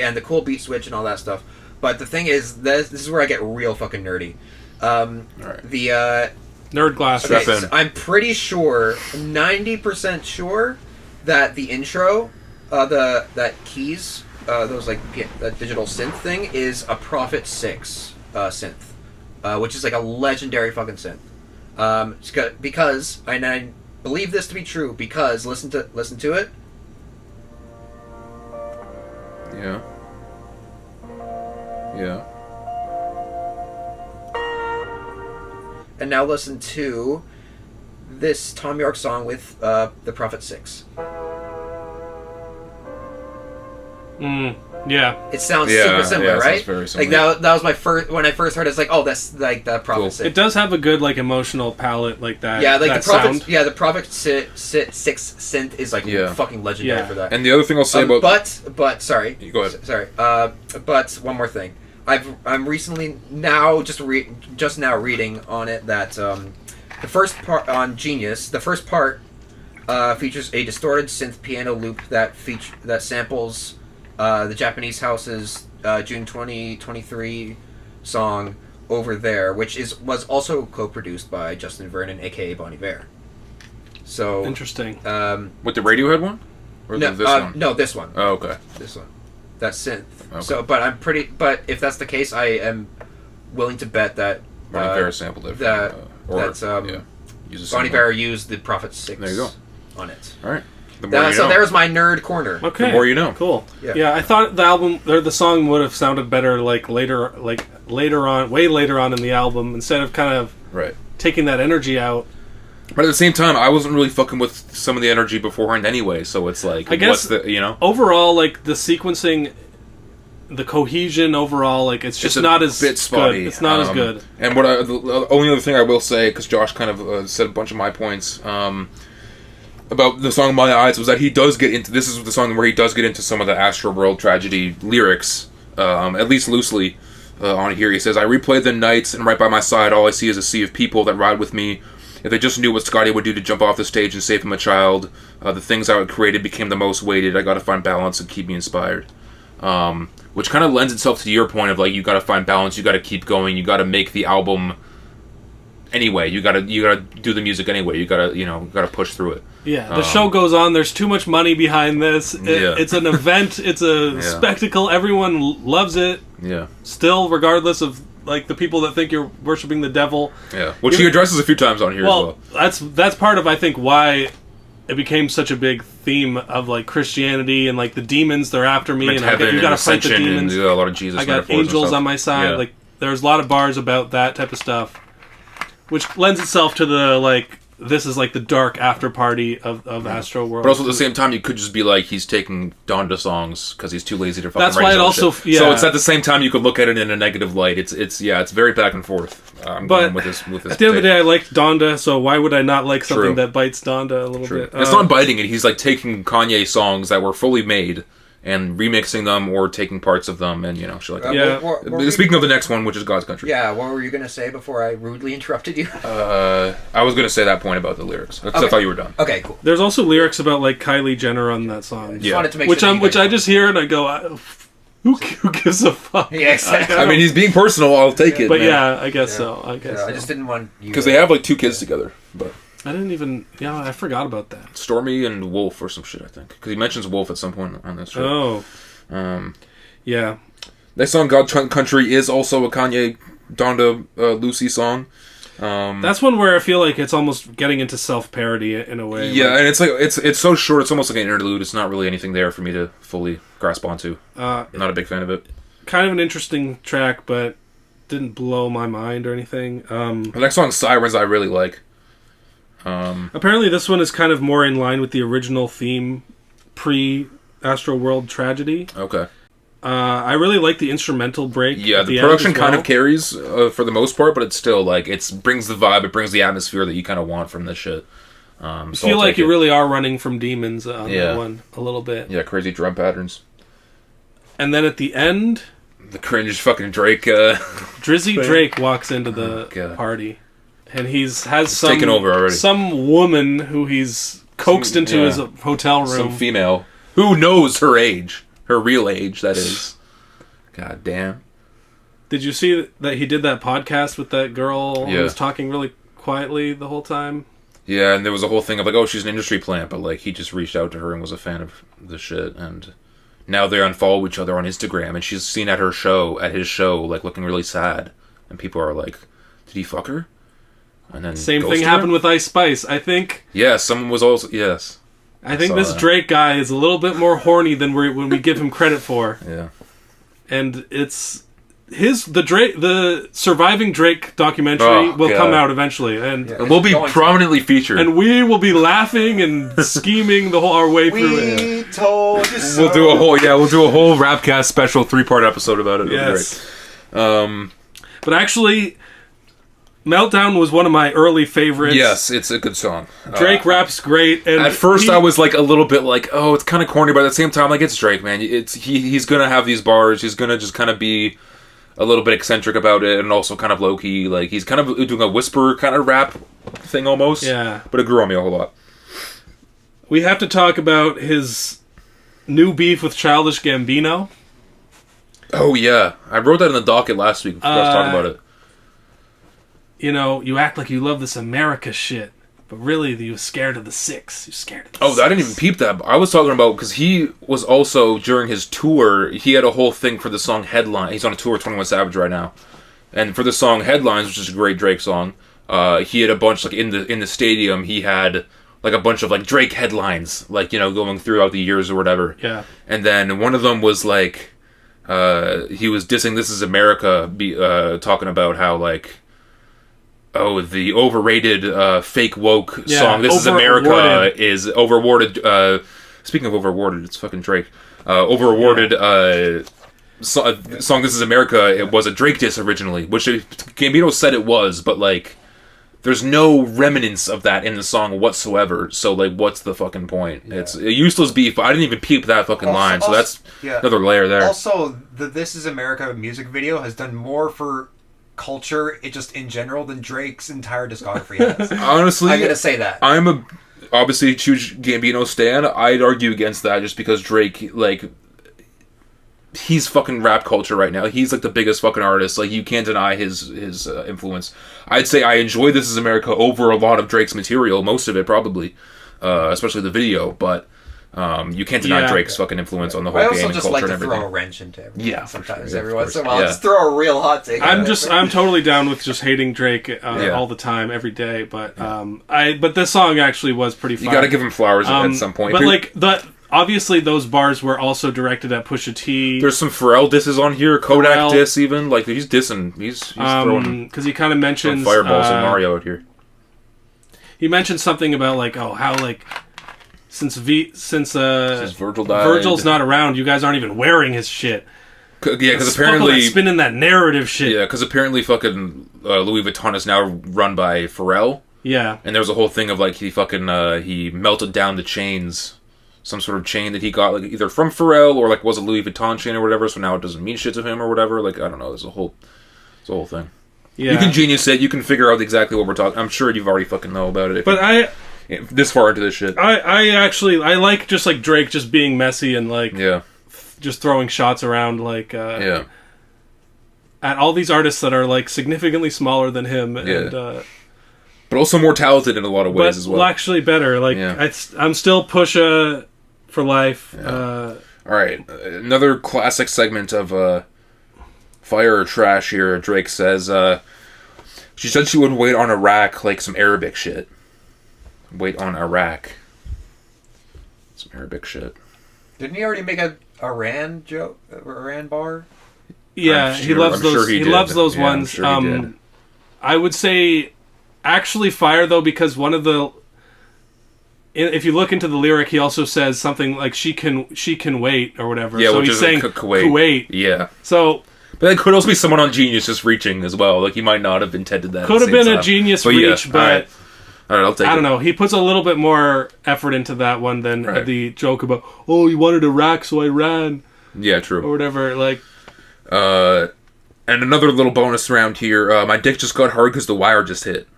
and the cool beat switch and all that stuff. But the thing is, this is where I get real fucking nerdy. The nerd glass. Okay, so I'm pretty sure, 90% sure, that the intro, that keys, those like that digital synth thing is a Prophet 6 synth, which is like a legendary fucking synth. Because I believe this to be true because listen to it. Yeah. Yeah. And now listen to this Tom York song with the Prophet 6. Yeah. It sounds super similar, right? It very similar. Like that was my first when I first heard it. It's like, oh, that's like the Prophet 6. It does have a good like emotional palette like that. Yeah, like that the Prophet. sound. Yeah, the Prophet 6 synth is like fucking legendary for that. And the other thing I'll say about but sorry, go ahead. Sorry, but one more thing. I'm recently now just now reading on it that the first part on Genius, the first part features a distorted synth piano loop that samples the Japanese House's June 2023 song Over There, which was also co-produced by Justin Vernon, aka Bon Iver. So interesting. With the Radiohead one, or this one? No, this one. Oh, okay. This one. That synth. Okay. So, but if that's the case, I am willing to bet that Bon Iver sampled it. Bon Iver used the Prophet 6. There you go. On it. All right. The more you know. So there's my nerd corner. Okay. The more you know. Cool. Yeah, I thought the album or the song would have sounded better like later on, way later on in the album, instead of kind of taking that energy out. But at the same time, I wasn't really fucking with some of the energy beforehand anyway, so it's like, I guess, what's the, overall, like, the sequencing, the cohesion overall, like, it's just not as bit spotty. good. It's not as good. And the only other thing I will say, because Josh kind of said a bunch of my points about the song My Eyes, was that he does get into, this is the song where he does get into some of the Astroworld tragedy lyrics, at least loosely on here. He says, I replay the nights, and right by my side, all I see is a sea of people that ride with me. If they just knew what Scotty would do to jump off the stage and save him a child, the things I had created became the most weighted. I gotta find balance and keep me inspired. Which kind of lends itself to your point of, like, you gotta find balance, you gotta keep going, you gotta make the album anyway, you gotta do the music anyway, you gotta push through it. Yeah, the show goes on, there's too much money behind this, it's an event, it's a spectacle, everyone loves it. Yeah. Still, regardless of, like, the people that think you're worshiping the devil. Yeah, which he addresses a few times on here as well. That's part of, I think, why it became such a big theme of, like, Christianity and, like, the demons, they're after me, and you gotta fight the demons. And a lot of Jesus I got angels on my side. Like, there's a lot of bars about that type of stuff, which lends itself to the, like, this is like the dark after party of Astro World. But also at the same time, you could just be like, he's taking Donda songs because he's too lazy to fucking That's write why his it own also shit. yeah. So it's at the same time you could look at it in a negative light. It's very back and forth. I'm But going with this at the end of the take. day, I liked Donda, so why would I not like something True. that bites Donda a little True. bit? It's not biting it. He's like taking Kanye songs that were fully made and remixing them or taking parts of them and shit like that. Yeah. Speaking of the next one, which is God's Country. Yeah, what were you going to say before I rudely interrupted you? I was going to say that point about the lyrics. I thought you were done. Okay, cool. There's also lyrics about like Kylie Jenner on that song. Just wanted to make which sure that you which guys- I just hear and I go, who gives a fuck? Yeah, exactly. I mean, he's being personal. I'll take it. But man. yeah, I guess so. I guess I so. just didn't want you Because they have like 2 kids together. But I didn't even. Yeah, I forgot about that. Stormy and Wolf or some shit, I think. Because he mentions Wolf at some point on this Oh, show. yeah. That song, God Country, is also a Kanye Donda Lucy song. That's one where I feel like it's almost getting into self-parody in a way. Yeah, and it's like it's so short. It's almost like an interlude. It's not really anything there for me to fully grasp onto. Like, Not a big fan of it. kind of an interesting track, but didn't blow my mind or anything. The next song, Sirens, I really like. Apparently, this one is kind of more in line with the original theme, pre-Astro World Tragedy. Okay. I really like the instrumental break. Yeah, at the end production as kind well. of carries for the most part, but it's still like it brings the vibe, it brings the atmosphere that you kind of want from this shit. So I I'll feel like take you it. really are running from demons on Yeah. that one a little bit. Yeah, crazy drum patterns. And then at the end, The cringe fucking Drake. Drizzy Drake walks into the God. party, and has some taken over already. some woman who he's coaxed into yeah. his hotel room. Some female who knows her age, her real age, that is. God damn. Did you see that he did that podcast with that girl Yeah. who was talking really quietly the whole time? Yeah, and there was a whole thing of like, oh, she's an industry plant, but like he just reached out to her and was a fan of the shit, and now they unfollow each other on Instagram, and she's seen at his show, like looking really sad, and people are like, did he fuck her? And then Same ghosted thing her? happened with Ice Spice. I think Yeah, someone was also I think saw this that. Drake guy is a little bit more horny than when we give him credit for. yeah. And it's the surviving Drake documentary Oh, will God. come out eventually, and And we'll be going to- prominently featured. and we will be laughing and scheming our way through it. We told you so. we'll do a whole RAPCAST special 3-part episode about it. It'll be Yes, great. but actually, Meltdown was one of my early favorites. Yes, it's a good song. Drake raps great, and At first, I was like a little bit like, oh, it's kind of corny, but at the same time, like it's Drake, man. He's gonna have these bars. He's gonna just kind of be a little bit eccentric about it, and also kind of low key. Like he's kind of doing a whisper kind of rap thing almost. Yeah. But it grew on me a whole lot. We have to talk about his new beef with Childish Gambino. Oh yeah, I wrote that in the docket last week. I was talking about it. You know, you act like you love this America shit, but really you're scared of the six. You're scared of the Oh, six. I didn't even peep that. I was talking about because he was also during his tour. He had a whole thing for the song Headline. He's on a tour with 21 Savage right now, and for the song Headlines, which is a great Drake song, he had a bunch like in the stadium. He had like a bunch of like Drake headlines, like going throughout the years or whatever. Yeah. And then one of them was like he was dissing "This Is America," talking about how like. Oh, the overrated fake woke song "This Is America" Over-awarded. is overawarded. Speaking of overawarded, it's fucking Drake. Overawarded song "This Is America." It was a Drake diss originally, which Gambino said it was, but like, there's no remnants of that in the song whatsoever. So like, what's the fucking point? Yeah. It's a useless beef. But I didn't even peep that fucking line, so that's yeah. another layer there. Also, the "This Is America" music video has done more for culture, in general, than Drake's entire discography has. Honestly, I'm gonna say that. I'm a obviously huge Gambino stan. I'd argue against that just because Drake, like, he's fucking rap culture right now. He's like the biggest fucking artist. Like, you can't deny his influence. I'd say I enjoy "This Is America" over a lot of Drake's material, most of it probably, especially the video. But you can't deny Yeah. Drake's fucking influence on the whole I game also and just culture like and to everything. throw a wrench into everything. Yeah, for sometimes sure, yeah, every of once in a course. while, Yeah. just throw a real hot take. I'm totally down with just hating Drake all the time, every day. But but this song actually was pretty fun. You got to give him flowers at some point. But like obviously those bars were also directed at Pusha T. There's some Pharrell disses on here, Kodak Pharrell. diss even. Like, he's dissing. He's throwing because he kind of mentions fireballs at Mario out here. he mentioned something about like, oh, how like since Virgil died, Virgil's not around, you guys aren't even wearing his shit. Yeah, because apparently spinning that narrative shit. Yeah, because apparently fucking Louis Vuitton is now run by Pharrell. Yeah, and there was a whole thing of like he melted down the chains, some sort of chain that he got like either from Pharrell or like was a Louis Vuitton chain or whatever. So now it doesn't mean shit to him or whatever. Like I don't know. There's a whole thing. Yeah, you can genius it. You can figure out exactly what we're talking. I'm sure you've already fucking know about it. This far into this shit. I like just like Drake just being messy and like just throwing shots around like at all these artists that are like significantly smaller than him and but also more talented in a lot of ways as well. Actually better. Like I'm still Pusha for life. All right, another classic segment of Fire or Trash here. Drake says she said she would wait on Iraq like some Arabic shit. Wait on Iraq. Some Arabic shit. Didn't he already make a Iran joke? Iran bar? Yeah, he loves those. He loves those ones. Sure he did. I would say, actually, Fire though, because one of the. If you look into the lyric, he also says something like "she can wait" or whatever. Yeah, so which he's is saying Kuwait. Yeah. So. But that could also be someone on Genius just reaching as well. Like he might not have intended that. Could have been a Genius reach, but. All right, I'll take it. I don't know. He puts a little bit more effort into that one than the joke about, oh, you wanted Iraq, so I ran. Yeah, true. Or whatever. Like, and another little bonus round here. My dick just got hard because the wire just hit.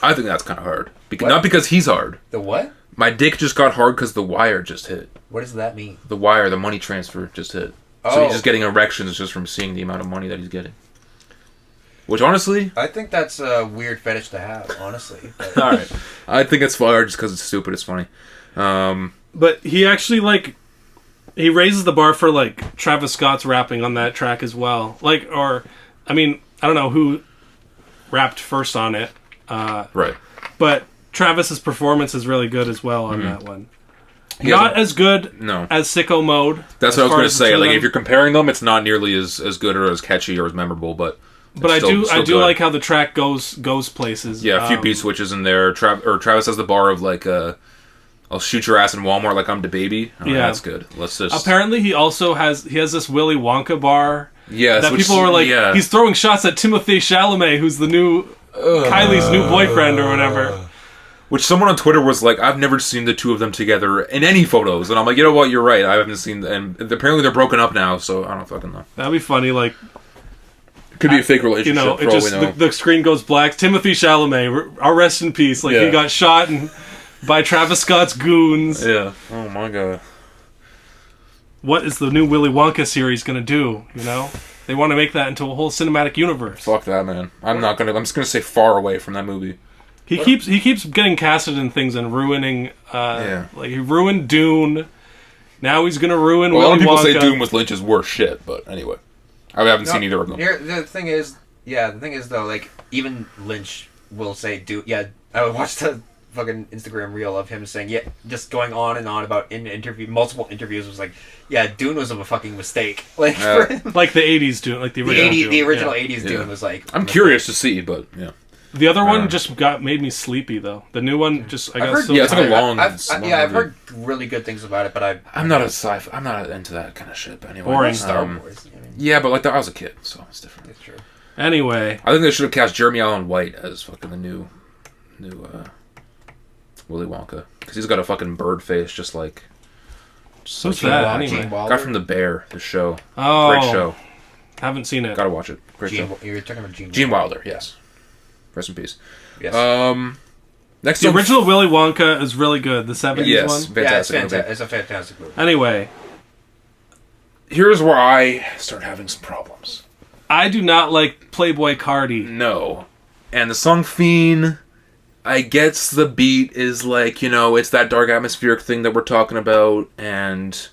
I think that's kind of hard. Not because he's hard. The what? My dick just got hard because the wire just hit. What does that mean? The wire, the money transfer just hit. Oh. So he's just getting erections just from seeing the amount of money that he's getting. Which, honestly... I think that's a weird fetish to have, honestly. Alright. I think it's fire just because it's stupid. It's funny. But he actually, like... He raises the bar for, like, Travis Scott's rapping on that track as well. Like, or... I mean, I don't know who rapped first on it. Right. But Travis's performance is really good as well on that one. Not as good as Sicko Mode. That's what I was going to say. Like, if you're comparing them, it's not nearly as good or as catchy or as memorable, but I do like how the track goes places. Yeah, a few beat switches in there. Travis has the bar of like, "I'll shoot your ass in Walmart like I'm the baby." Yeah, that's good. Let's just. Apparently, he also has this Willy Wonka bar. Yes, that people were like, he's throwing shots at Timothée Chalamet, who's the new Kylie's new boyfriend or whatever. Which someone on Twitter was like, I've never seen the two of them together in any photos, and I'm like, you know what, you're right. I haven't seen, and apparently they're broken up now, so I don't fucking know. That'd be funny, like. Could be a fake relationship. You know, it just the screen goes black. Timothée Chalamet, our rest in peace. Like he got shot by Travis Scott's goons. Yeah. Oh my god. What is the new Willy Wonka series gonna do? You know, they want to make that into a whole cinematic universe. Fuck that, man. I'm just gonna say far away from that movie. He keeps getting casted in things and ruining. Like he ruined Dune. Now he's gonna ruin. Willy a lot of people Wonka. say Dune was Lynch's worst shit, but anyway. I haven't seen either of them. The thing is though, like, even Lynch will say, I watched the fucking Instagram reel of him saying, just going on and on about multiple interviews was like, Dune was a fucking mistake. Like, like the 80s Dune, like the original Dune. The original 80s Dune was like... I'm curious to see, but, yeah. The other one just made me sleepy, though. The new one just, I got so it's like a long... I've heard really good things about it, but I'm not I'm not into that kind of shit, but anyway. Boring. Star Wars. Yeah, but like I was a kid, so it's different. It's true. Anyway, I think they should have cast Jeremy Allen White as fucking the new Willy Wonka, because he's got a fucking bird face, just like. Who's that? Anyway, guy from The Bear, the show. Oh, great show. Haven't seen it. Gotta watch it. Great show. You're talking about Gene Wilder. Yes. Rest in peace. Yes. Next, the original Willy Wonka is really good. The 70s one. Fantastic. It's a fantastic movie. Anyway. Here's where I start having some problems. I do not like Playboy Cardi. No. And the song Fiend, I guess the beat is like, it's that dark atmospheric thing that we're talking about, and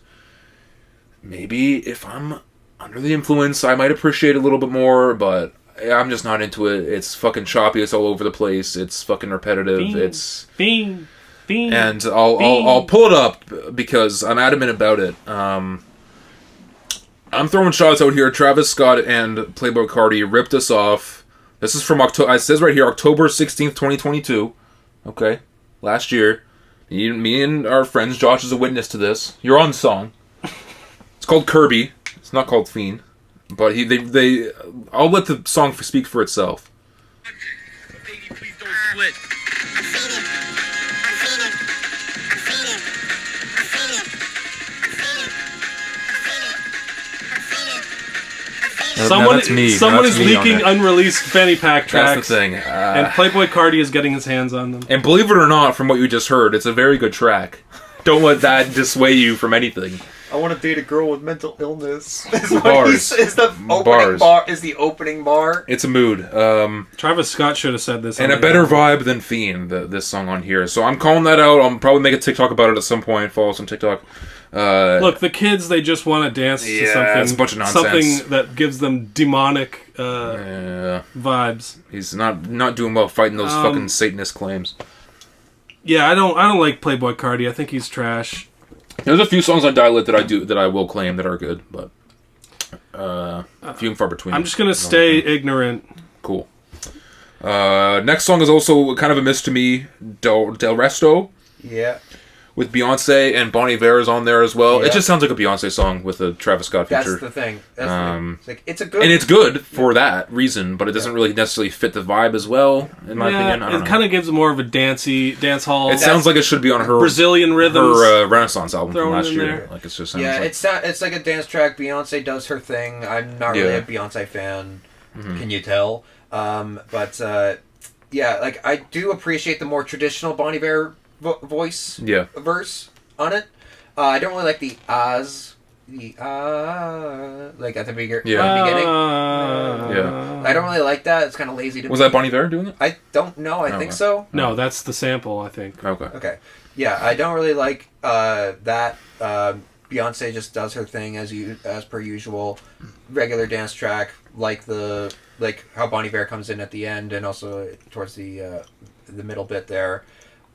maybe if I'm under the influence, I might appreciate it a little bit more, but I'm just not into it. It's fucking choppy, it's all over the place, it's fucking repetitive, Fiend. And I'll pull it up because I'm adamant about it. I'm throwing shots out here. Travis Scott and Playboy Cardi ripped us off. This is from October. It says right here, October 16th, 2022. Okay, last year, me and our friends, Josh is a witness to this. You're on the song. It's called Kirby. It's not called Fiend, but I'll let the song speak for itself. Baby, please don't split. Someone That's is me leaking unreleased fanny pack tracks. That's the thing. And Playboy Cardi is getting his hands on them. And believe it or not, from what you just heard, it's a very good track. Don't let that dissuade you from anything. I want to date a girl with mental illness. Bars. Is the opening bar? Is the opening bar? It's a mood. Travis Scott should have said this. And a better vibe than Fiend, this song on here. So I'm calling that out. I'll probably make a TikTok about it at some point. Follow us on TikTok. Look, the kids, they just want to dance to something. It's a bunch of nonsense. Something that gives them demonic vibes. He's not doing well fighting those fucking Satanist claims. Yeah, I don't like Playboy Cardi. I think he's trash. There's a few songs on Dial It that I will claim that are good, but few and far between. I'm just gonna stay ignorant. Cool. Next song is also kind of a miss to me. Del Resto. Yeah. With Beyonce and Bon Iver is on there as well. Yeah. It just sounds like a Beyonce song with a Travis Scott feature. That's the thing. It's like, it's a good... And it's good for that reason, but it doesn't really necessarily fit the vibe as well, in my opinion. I don't know. It kind of gives more of a dance hall. It sounds like it should be on her Brazilian rhythms. Her Renaissance album from last year. Like, it's just sounds like... it's like a dance track. Beyonce does her thing. I'm not really a Beyonce fan. Mm-hmm. Can you tell? But like, I do appreciate the more traditional Bon Iver voice verse on it. I don't really like the like at the beginning. I don't really like that. It's kind of lazy to me. Was that Bon Iver doing it? I don't know. I think so. No, that's the sample, I think. Okay. Yeah, I don't really like that. Beyonce just does her thing as per usual. Regular dance track, like how Bon Iver comes in at the end and also towards the middle bit there.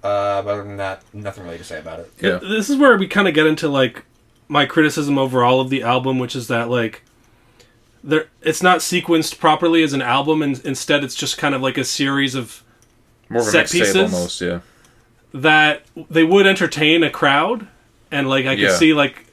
But other than that, nothing really to say about it. Yeah. This is where we kind of get into like my criticism overall of the album, which is that like it's not sequenced properly as an album, and instead it's just kind of like a series of more of a set mixtape pieces almost, yeah. That they would entertain a crowd, and like I could see like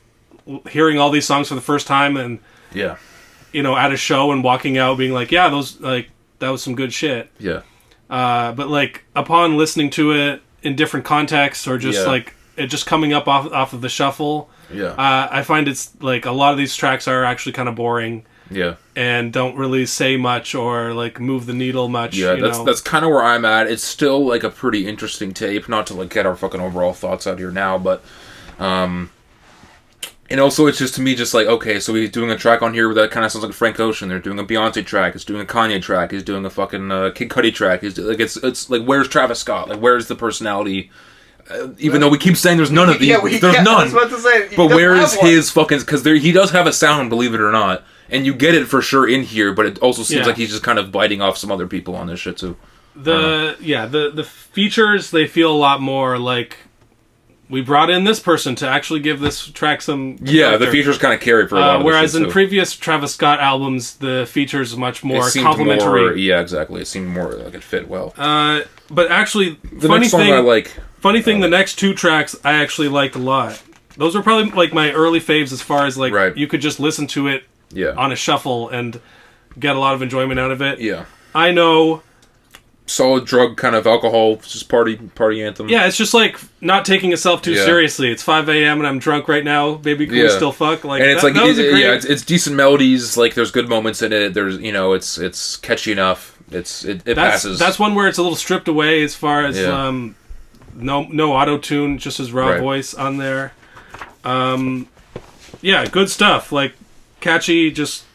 hearing all these songs for the first time, and at a show and walking out being like, yeah, those that was some good shit. Yeah. But like upon listening to it in different contexts, or just like it just coming up off of the shuffle, I find it's like a lot of these tracks are actually kind of boring, and don't really say much or like move the needle much. That's kind of where I'm at. It's still like a pretty interesting tape, not to like get our fucking overall thoughts out here now, but and also it's just to me just like, okay, so he's doing a track on here that kind of sounds like Frank Ocean. They're doing a Beyonce track. He's doing a Kanye track. He's doing a fucking Kid Cudi track. It's like, where's Travis Scott? Like, where's the personality? Even though we keep saying there's none of these, there's none. I was about to say, but where is his fucking? Because he does have a sound, believe it or not, and you get it for sure in here. But it also seems like he's just kind of biting off some other people on this shit too. The features, they feel a lot more like we brought in this person to actually give this track some the features kind of carry for a lot of whereas in too. previous Travis Scott albums, the features much more complimentary. Yeah, exactly. It seemed more like it fit well. But actually, the next song I like. Funny thing, the next two tracks I actually liked a lot. Those were probably like my early faves as far as like you could just listen to it on a shuffle and get a lot of enjoyment out of it. Yeah. I know. Solid drug kind of alcohol, just party anthem. Yeah, it's just like not taking itself too seriously. It's 5 a.m. and I'm drunk right now. Baby, can we still fuck? Like, and it's like it's decent melodies. Like there's good moments in it. There's it's catchy enough. It passes. That's one where it's a little stripped away as far as no auto tune, just his raw voice on there. Good stuff. Like catchy, just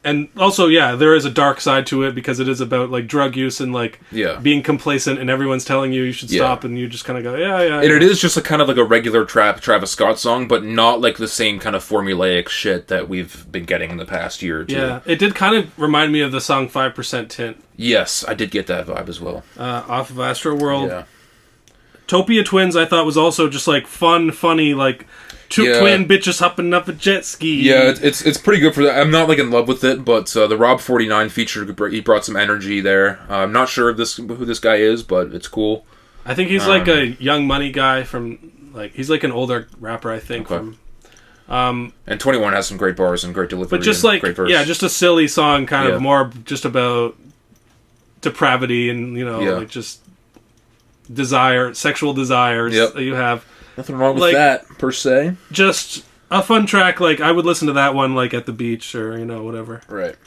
and also, there is a dark side to it because it is about like drug use and like being complacent, and everyone's telling you should stop, and you just kind of go, And it is just kind of like a regular Travis Scott song, but not like the same kind of formulaic shit that we've been getting in the past year or two. Yeah, it did kind of remind me of the song 5% Tint. Yes, I did get that vibe as well. Off of Astro World. Yeah. Utopia Twins I thought was also just like funny, like twin bitches hopping up a jet ski. Yeah, it's pretty good for that. I'm not like in love with it, but the Rob 49 feature, he brought some energy there. I'm not sure who this guy is, but it's cool. I think he's like a Young Money guy from like he's like an older rapper. I think from. And 21 has some great bars and great delivery. But just and like great verse. just a silly song, kind of more just about depravity and like just sexual desires that you have. Nothing wrong with that per se. Just a fun track. Like I would listen to that one like at the beach or whatever. Right.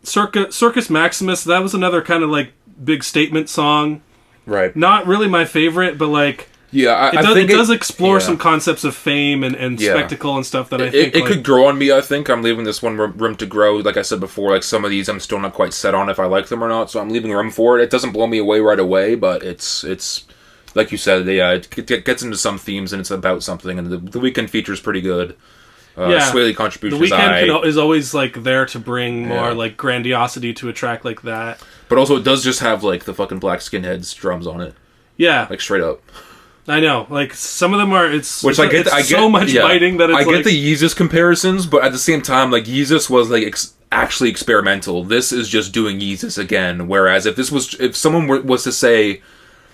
Circus Maximus. That was another kind of like big statement song. Right. Not really my favorite, but like. Yeah, I think it does explore some concepts of fame and spectacle and stuff that I think it could grow on me. I think I'm leaving this one room to grow. Like I said before, like some of these I'm still not quite set on if I like them or not, so I'm leaving room for it. It doesn't blow me away right away, but it's like you said, it gets into some themes and it's about something. And the Weeknd feature is pretty good. Swaley contribution. The Weeknd is always like there to bring more like grandiosity to a track like that. But also, it does just have like the fucking Black Skinheads drums on it. Yeah, like straight up. I know, like some of them are. Which I get so much biting that it's I get the Yeezus comparisons, but at the same time, like Yeezus was like actually experimental. This is just doing Yeezus again. Whereas if someone was to say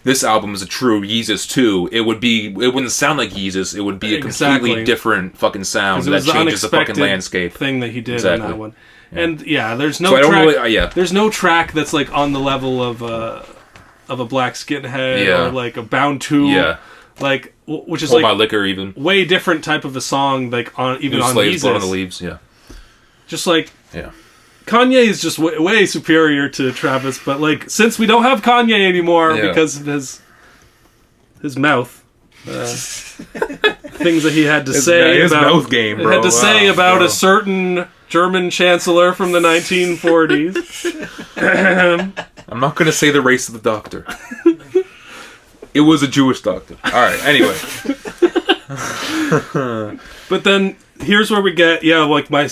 this album is a true Yeezus 2, it wouldn't sound like Yeezus. It would be a completely different fucking sound that changes the fucking landscape. Thing that he did on that one, and there's no track. There's no track that's like on the level of a Black Skinhead or like a Bound 2, like which is Hold like My Liquor, even way different type of a song, like on New on Slaves, Blood on the Yeezus. Leaves, Just like Kanye is just way superior to Travis, but like since we don't have Kanye anymore because of his mouth, things that he had to say his about mouth game, bro. had to say about a certain German chancellor from the 1940s. I'm not going to say the race of the doctor. It was a Jewish doctor. All right. Anyway, but then here's where we get like my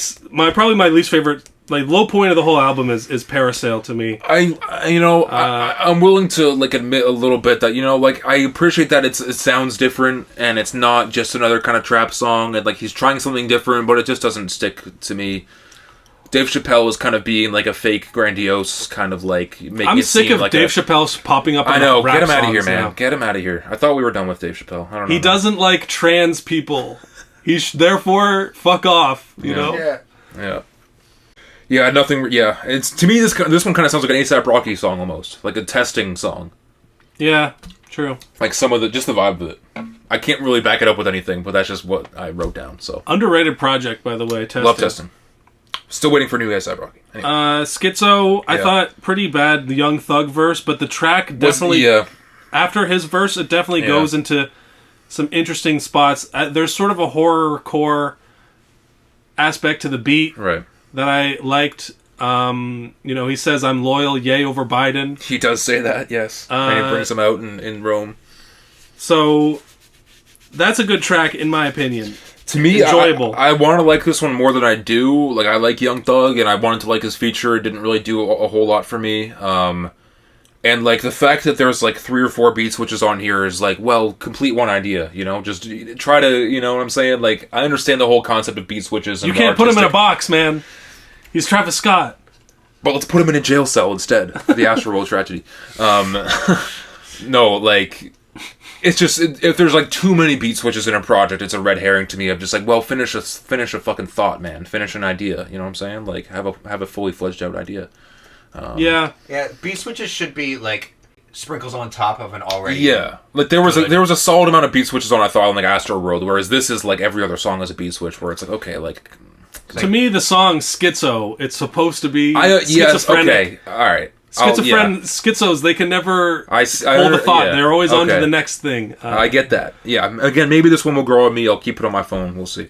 probably my least favorite, like low point of the whole album is Parasail to me. I'm willing to like admit a little bit that like I appreciate that it sounds different and it's not just another kind of trap song and like he's trying something different, but it just doesn't stick to me. Dave Chappelle was kind of being like a fake, grandiose kind of like making I'm it sick seem of like Dave Chappelle's popping up. I know, rap get him out of here, songs man. now. Get him out of here. I thought we were done with Dave Chappelle. I don't know. He doesn't like trans people. Therefore fuck off. You know. Yeah. Nothing. Yeah. It's to me this one kind of sounds like an A$AP Rocky song almost, like a testing song. Yeah. True. Like some of the vibe of it. I can't really back it up with anything, but that's just what I wrote down. So underrated project, by the way. Testing. Love Testing. Still waiting for new A$AP Rocky. Anyway. Schizo, I thought pretty bad, the Young Thug verse, but the track definitely, after his verse, it definitely goes into some interesting spots. There's sort of a horrorcore aspect to the beat that I liked. He says, "I'm loyal, yay, over Biden." He does say that, yes. And he brings him out in Rome. So, that's a good track, in my opinion. To me, enjoyable. I want to like this one more than I do. Like, I like Young Thug, and I wanted to like his feature. It didn't really do a whole lot for me. And, like, the fact that there's, like, 3 or 4 beat switches on here is, like, well, complete one idea, Just try to, you know what I'm saying? Like, I understand the whole concept of beat switches. And you can't put him in a box, man. He's Travis Scott. But let's put him in a jail cell instead for the Astroworld tragedy. No, like... It's just if there's like too many beat switches in a project, it's a red herring to me. I'm just like, well, finish a fucking thought, man. Finish an idea. You know what I'm saying? Like have a fully fledged out idea. Yeah. Beat switches should be like sprinkles on top of an already. Yeah, like there was a solid amount of beat switches on I thought on like Astroworld, whereas this is like every other song is a beat switch where it's like okay, like. To me, the song Schizo, it's supposed to be yes, okay, all right. Schizos, they can never hold a thought. They're always on to the next thing. I get that. Yeah, again, maybe this one will grow on me. I'll keep it on my phone. We'll see.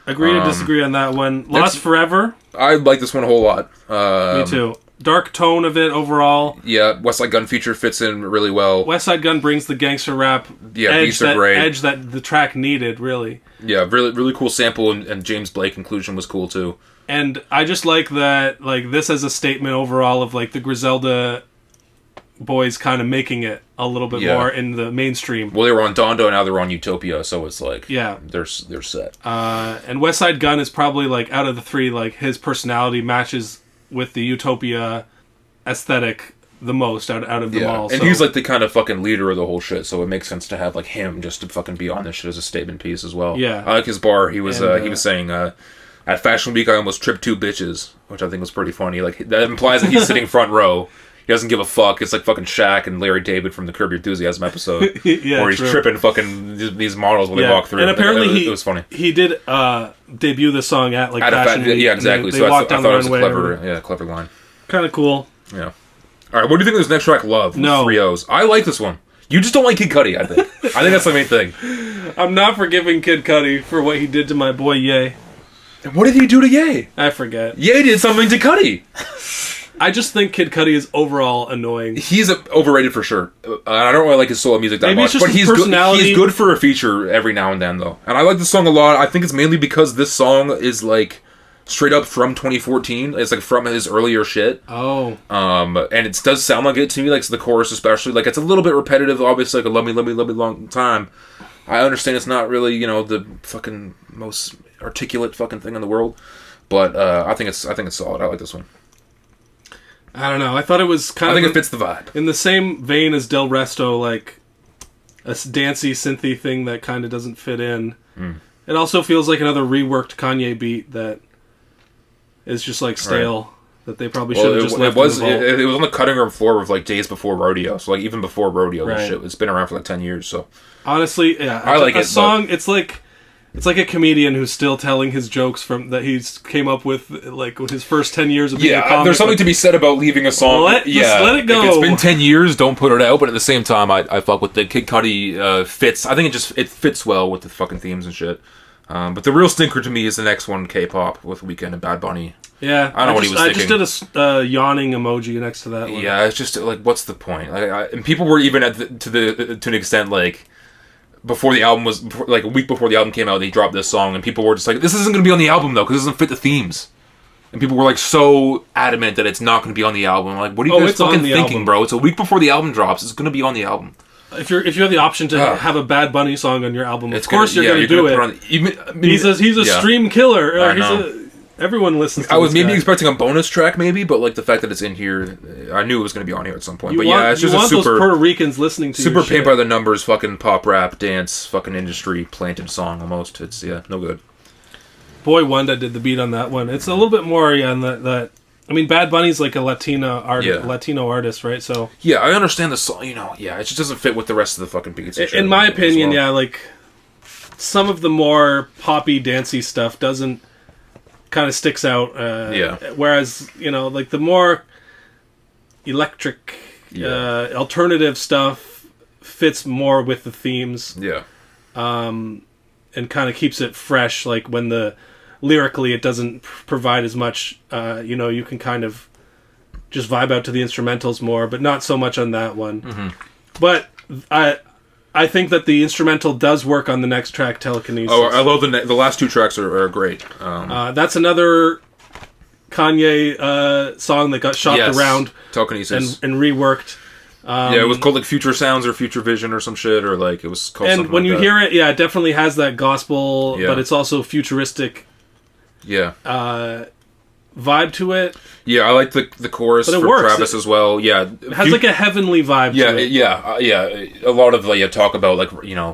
Agree to disagree on that one. Lost Forever. I like this one a whole lot. Me too. Dark tone of it overall. Yeah, West Side Gun feature fits in really well. West Side Gun brings the gangster rap edge that the track needed, really. Yeah, really really cool sample, and James Blake inclusion was cool too. And I just like that, like, this as a statement overall of, like, the Griselda boys kind of making it a little bit more in the mainstream. Well, they were on Dondo, now they're on Utopia, so it's like they're set. And West Side Gun is probably like out of the three, like his personality matches with the Utopia aesthetic the most out of them all. And so. he's like the kind of fucking leader of the whole shit, so it makes sense to have like him just to fucking be on this shit as a statement piece as well. Yeah, I like his bar. He was saying at Fashion Week I almost tripped 2 bitches, which I think was pretty funny. Like that implies that he's sitting front row. He doesn't give a fuck. It's like fucking Shaq and Larry David from the Curb Your Enthusiasm episode, where he's tripping fucking these models when they walk through. And apparently it was funny. He did debut the song at like Fashion Week. Yeah, exactly. They so walked down I thought the it was runway. a clever line. Kind of cool. Yeah. All right, what do you think of this next track, Love? No. 3 O's. I like this one. You just don't like Kid Cudi, I think. I think that's the main thing. I'm not forgiving Kid Cudi for what he did to my boy Ye. And what did he do to Ye? I forget. Ye did something to Cudi. I just think Kid Cudi is overall annoying. He's overrated for sure. I don't really like his solo music that Maybe much, it's just but his he's personality. He's good for a feature every now and then, though. And I like this song a lot. I think it's mainly because this song is like straight up from 2014. It's like from his earlier shit. Oh. And it does sound like it to me, like the chorus especially. Like it's a little bit repetitive, obviously, like a love me, long time. I understand it's not really, the fucking most articulate fucking thing in the world, but I think it's solid. I like this one. I don't know. I thought it was kind of... I think it fits the vibe. In the same vein as Del Resto, like a dancey, synthy thing that kind of doesn't fit in. It also feels like another reworked Kanye beat that is just like stale. Right. That they probably should have just left. It was on the cutting room floor of like days before Rodeo. So like even before Rodeo, right. This shit, it's been around for like 10 years. So honestly, yeah, I like it. Song. It's like a comedian who's still telling his jokes from that he's came up with like with his first 10 years of being a comic. There's something to be said about leaving a song. Just let it go. If it's been 10 years, don't put it out. But at the same time, I fuck with the Kid Cudi fits. I think it fits well with the fucking themes and shit. But the real stinker to me is the next one, K-pop with Weeknd and Bad Bunny. Yeah, I don't know what he was thinking. I just did a yawning emoji next to that one. Yeah, it's just like, what's the point? Like, and people were even to an extent like. Before the album was, like a week before the album came out, he dropped this song, and people were just like, this isn't going to be on the album, though, because it doesn't fit the themes. And people were, like, so adamant that it's not going to be on the album. I'm like, what are you guys fucking thinking, album. Bro? It's a week before the album drops. It's going to be on the album. If you have the option to have a Bad Bunny song on your album, of course you're going to do it. He's a stream killer. Everyone listens to I was maybe expecting a bonus track, maybe, but like the fact that it's in here, I knew it was going to be on here at some point. It's just those Puerto Ricans listening to super paint by the numbers, fucking pop rap, dance, fucking industry planted song almost. It's no good. Boy Wonder did the beat on that one. It's a little bit more on that. I mean, Bad Bunny's like a Latino artist, right? So yeah, I understand the song. It just doesn't fit with the rest of the fucking beats. In my opinion, like some of the more poppy, dancey stuff doesn't. Kind of sticks out. Whereas, like the more electric, alternative stuff fits more with the themes. Yeah. And kind of keeps it fresh. Like when lyrically it doesn't provide as much, you can kind of just vibe out to the instrumentals more, but not so much on that one. Mm-hmm. But I think that the instrumental does work on the next track, Telekinesis. Oh, I love the last 2 tracks are great. That's another Kanye song that got shopped around Telekinesis and reworked. It was called like Future Sounds or Future Vision or some shit, or like it was called something. And when you hear it, it definitely has that gospel, Yeah. but it's also futuristic. Vibe to it. Yeah, I like the chorus from Travis as well. Yeah, it has like a heavenly vibe to it. A lot of talk about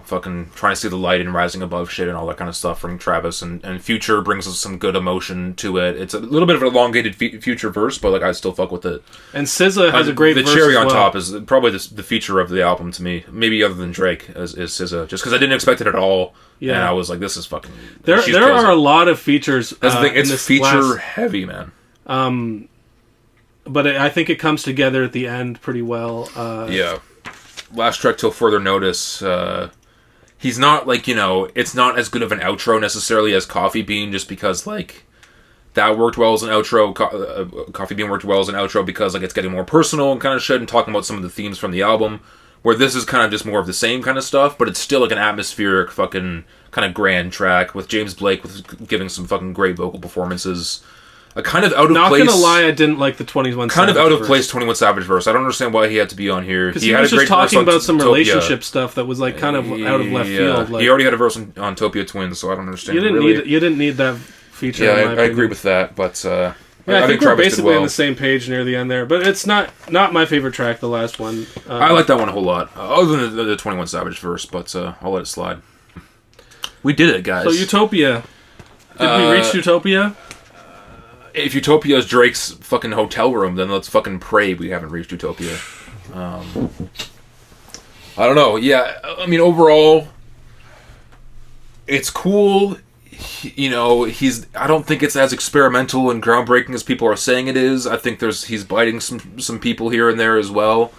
fucking trying to see the light and rising above shit and all that kind of stuff from Travis, and Future brings us some good emotion to it. It's a little bit of an elongated Future verse, but like I still fuck with it. And SZA has a great verse. The cherry on top is probably the feature of the album to me. Maybe other than Drake is SZA, just because I didn't expect it at all. Yeah, and I was like, this is fucking. There are a lot of features. That's the thing. It's feature heavy, man. But I think it comes together at the end pretty well. Last track till further notice. He's not it's not as good of an outro necessarily as Coffee Bean, just because that worked well as an outro. Coffee Bean worked well as an outro because it's getting more personal and kind of shit and talking about some of the themes from the album. Where this is kind of just more of the same kind of stuff, but it's still an atmospheric fucking kind of grand track with James Blake giving some fucking great vocal performances. a kind of out of Not place. gonna lie, I didn't like the 21 kind Savage of out of verse. place 21 Savage verse. I don't understand why he had to be on here. Because he was had a just great verse talking on about some Utopia. relationship stuff that was like kind of out of left field. Like, he already had a verse on Utopia Twins, so I don't understand. you didn't need that feature. Yeah, in my I opinion. agree with that, but Yeah, I think we're Travis did basically well. on the same page near the end there, but it's not my favorite track. The last one, I like that one a whole lot, other than the 21 Savage verse, but I'll let it slide. We did it, guys. So Utopia, did we reach Utopia? If Utopia is Drake's fucking hotel room, then let's fucking pray we haven't reached Utopia. I don't know. Yeah, I mean, overall, it's cool. You know, I don't think it's as experimental and groundbreaking as people are saying it is. I think he's biting some people here and there as well.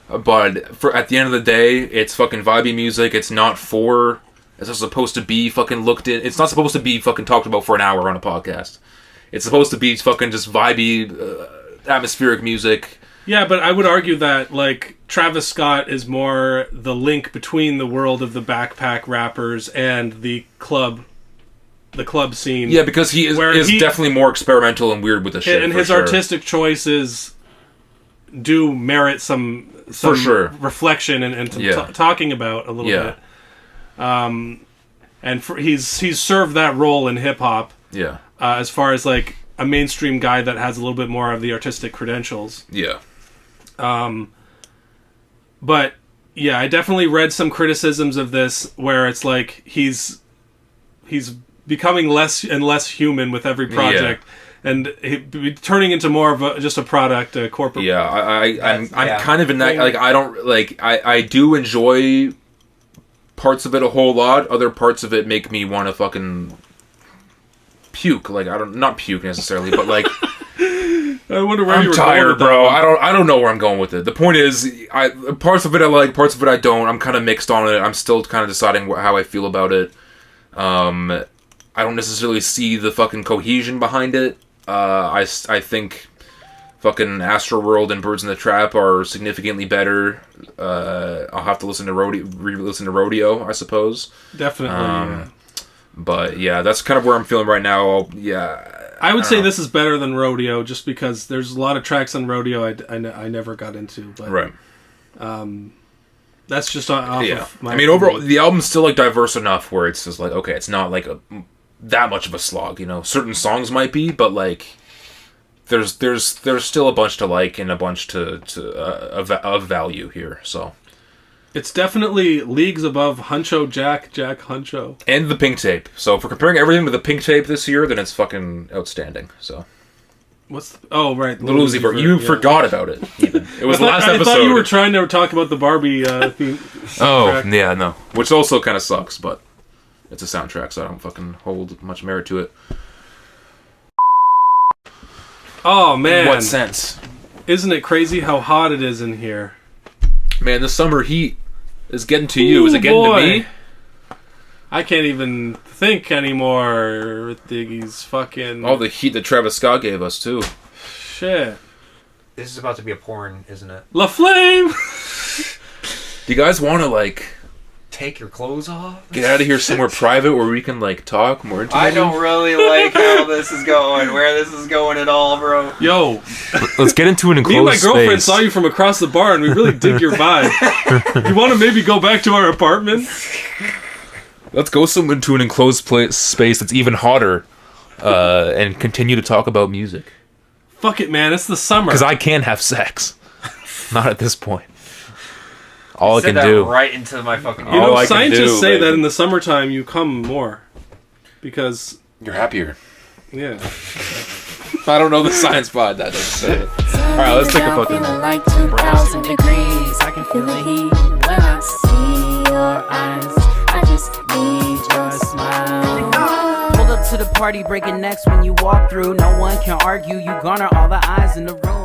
But at the end of the day, it's fucking vibey music. It's not supposed to be fucking looked in. It's not supposed to be fucking talked about for an hour on a podcast. It's supposed to be fucking just vibey, atmospheric music. Yeah, but I would argue that, like, Travis Scott is more the link between the world of the backpack rappers and the club scene. Yeah, because he is definitely more experimental and weird with the shit. And his artistic choices do merit some for sure reflection and talking about a little bit. And he's served that role in hip hop. Yeah. As far as like a mainstream guy that has a little bit more of the artistic credentials. Yeah. But yeah, I definitely read some criticisms of this where it's like he's becoming less and less human with every project, and turning into more of just a product, a corporate. Yeah, I'm kind of in that. Like, I don't like. I do enjoy parts of it a whole lot. Other parts of it make me want to fucking puke. Like, not puke necessarily, but like. I wonder where you were tired, going with bro. that one. I don't know where I'm going with it. The point is, parts of it I like, parts of it I don't. I'm kind of mixed on it. I'm still kind of deciding how I feel about it. I don't necessarily see the fucking cohesion behind it. I think fucking Astroworld and Birds in the Trap are significantly better. I'll have to re-listen to Rodeo, I suppose. Definitely. Yeah. But yeah, that's kind of where I'm feeling right now. I would say this is better than Rodeo, just because there's a lot of tracks on Rodeo I never got into. But, right. That's just off of my... I mean, overall, the album's still like diverse enough where it's just like, okay, it's not like that much of a slog, you know. Certain songs might be, but like, there's still a bunch to like and a bunch of value here. So it's definitely leagues above Huncho Jack Huncho. And the Pink Tape. So if we're comparing everything to the Pink Tape this year, then it's fucking outstanding. So right, Little Uzi Vert. You forgot about it. Even it was the last episode. I thought you were trying to talk about the Barbie theme. Oh yeah, no. Which also kind of sucks, but it's a soundtrack, so I don't fucking hold much merit to it. Oh man, in what sense? Isn't it crazy how hot it is in here? Man, the summer heat is getting to you. Is it getting to me? I can't even think anymore. Diggy's fucking... All the heat that Travis Scott gave us, too. Shit. This is about to be a porn, isn't it? La Flame! Do you guys want to, like... Take your clothes off? Get out of here somewhere private where we can, like, talk more intimately? I don't really like how this is going, where this is going at all, bro. Yo. Let's get into an enclosed Me and my girlfriend space. saw you from across the bar, and we really dig your vibe. You want to maybe go back to our apartment? Let's go into an enclosed space that's even hotter and continue to talk about music. Fuck it, man. It's the summer. Because I can't have sex. Not at this point. All I Said can that do. right into my fucking... You know, scientists say that in the summertime you come more. Because... You're happier. Yeah. I don't know the science behind that. Doesn't say it. Alright, let's take a fucking... Like 2,000 degrees. I can feel the heat when I see your eyes. I just need your smile. Pull up to the party, breaking necks when you walk through. No one can argue. You garner all the eyes in the room.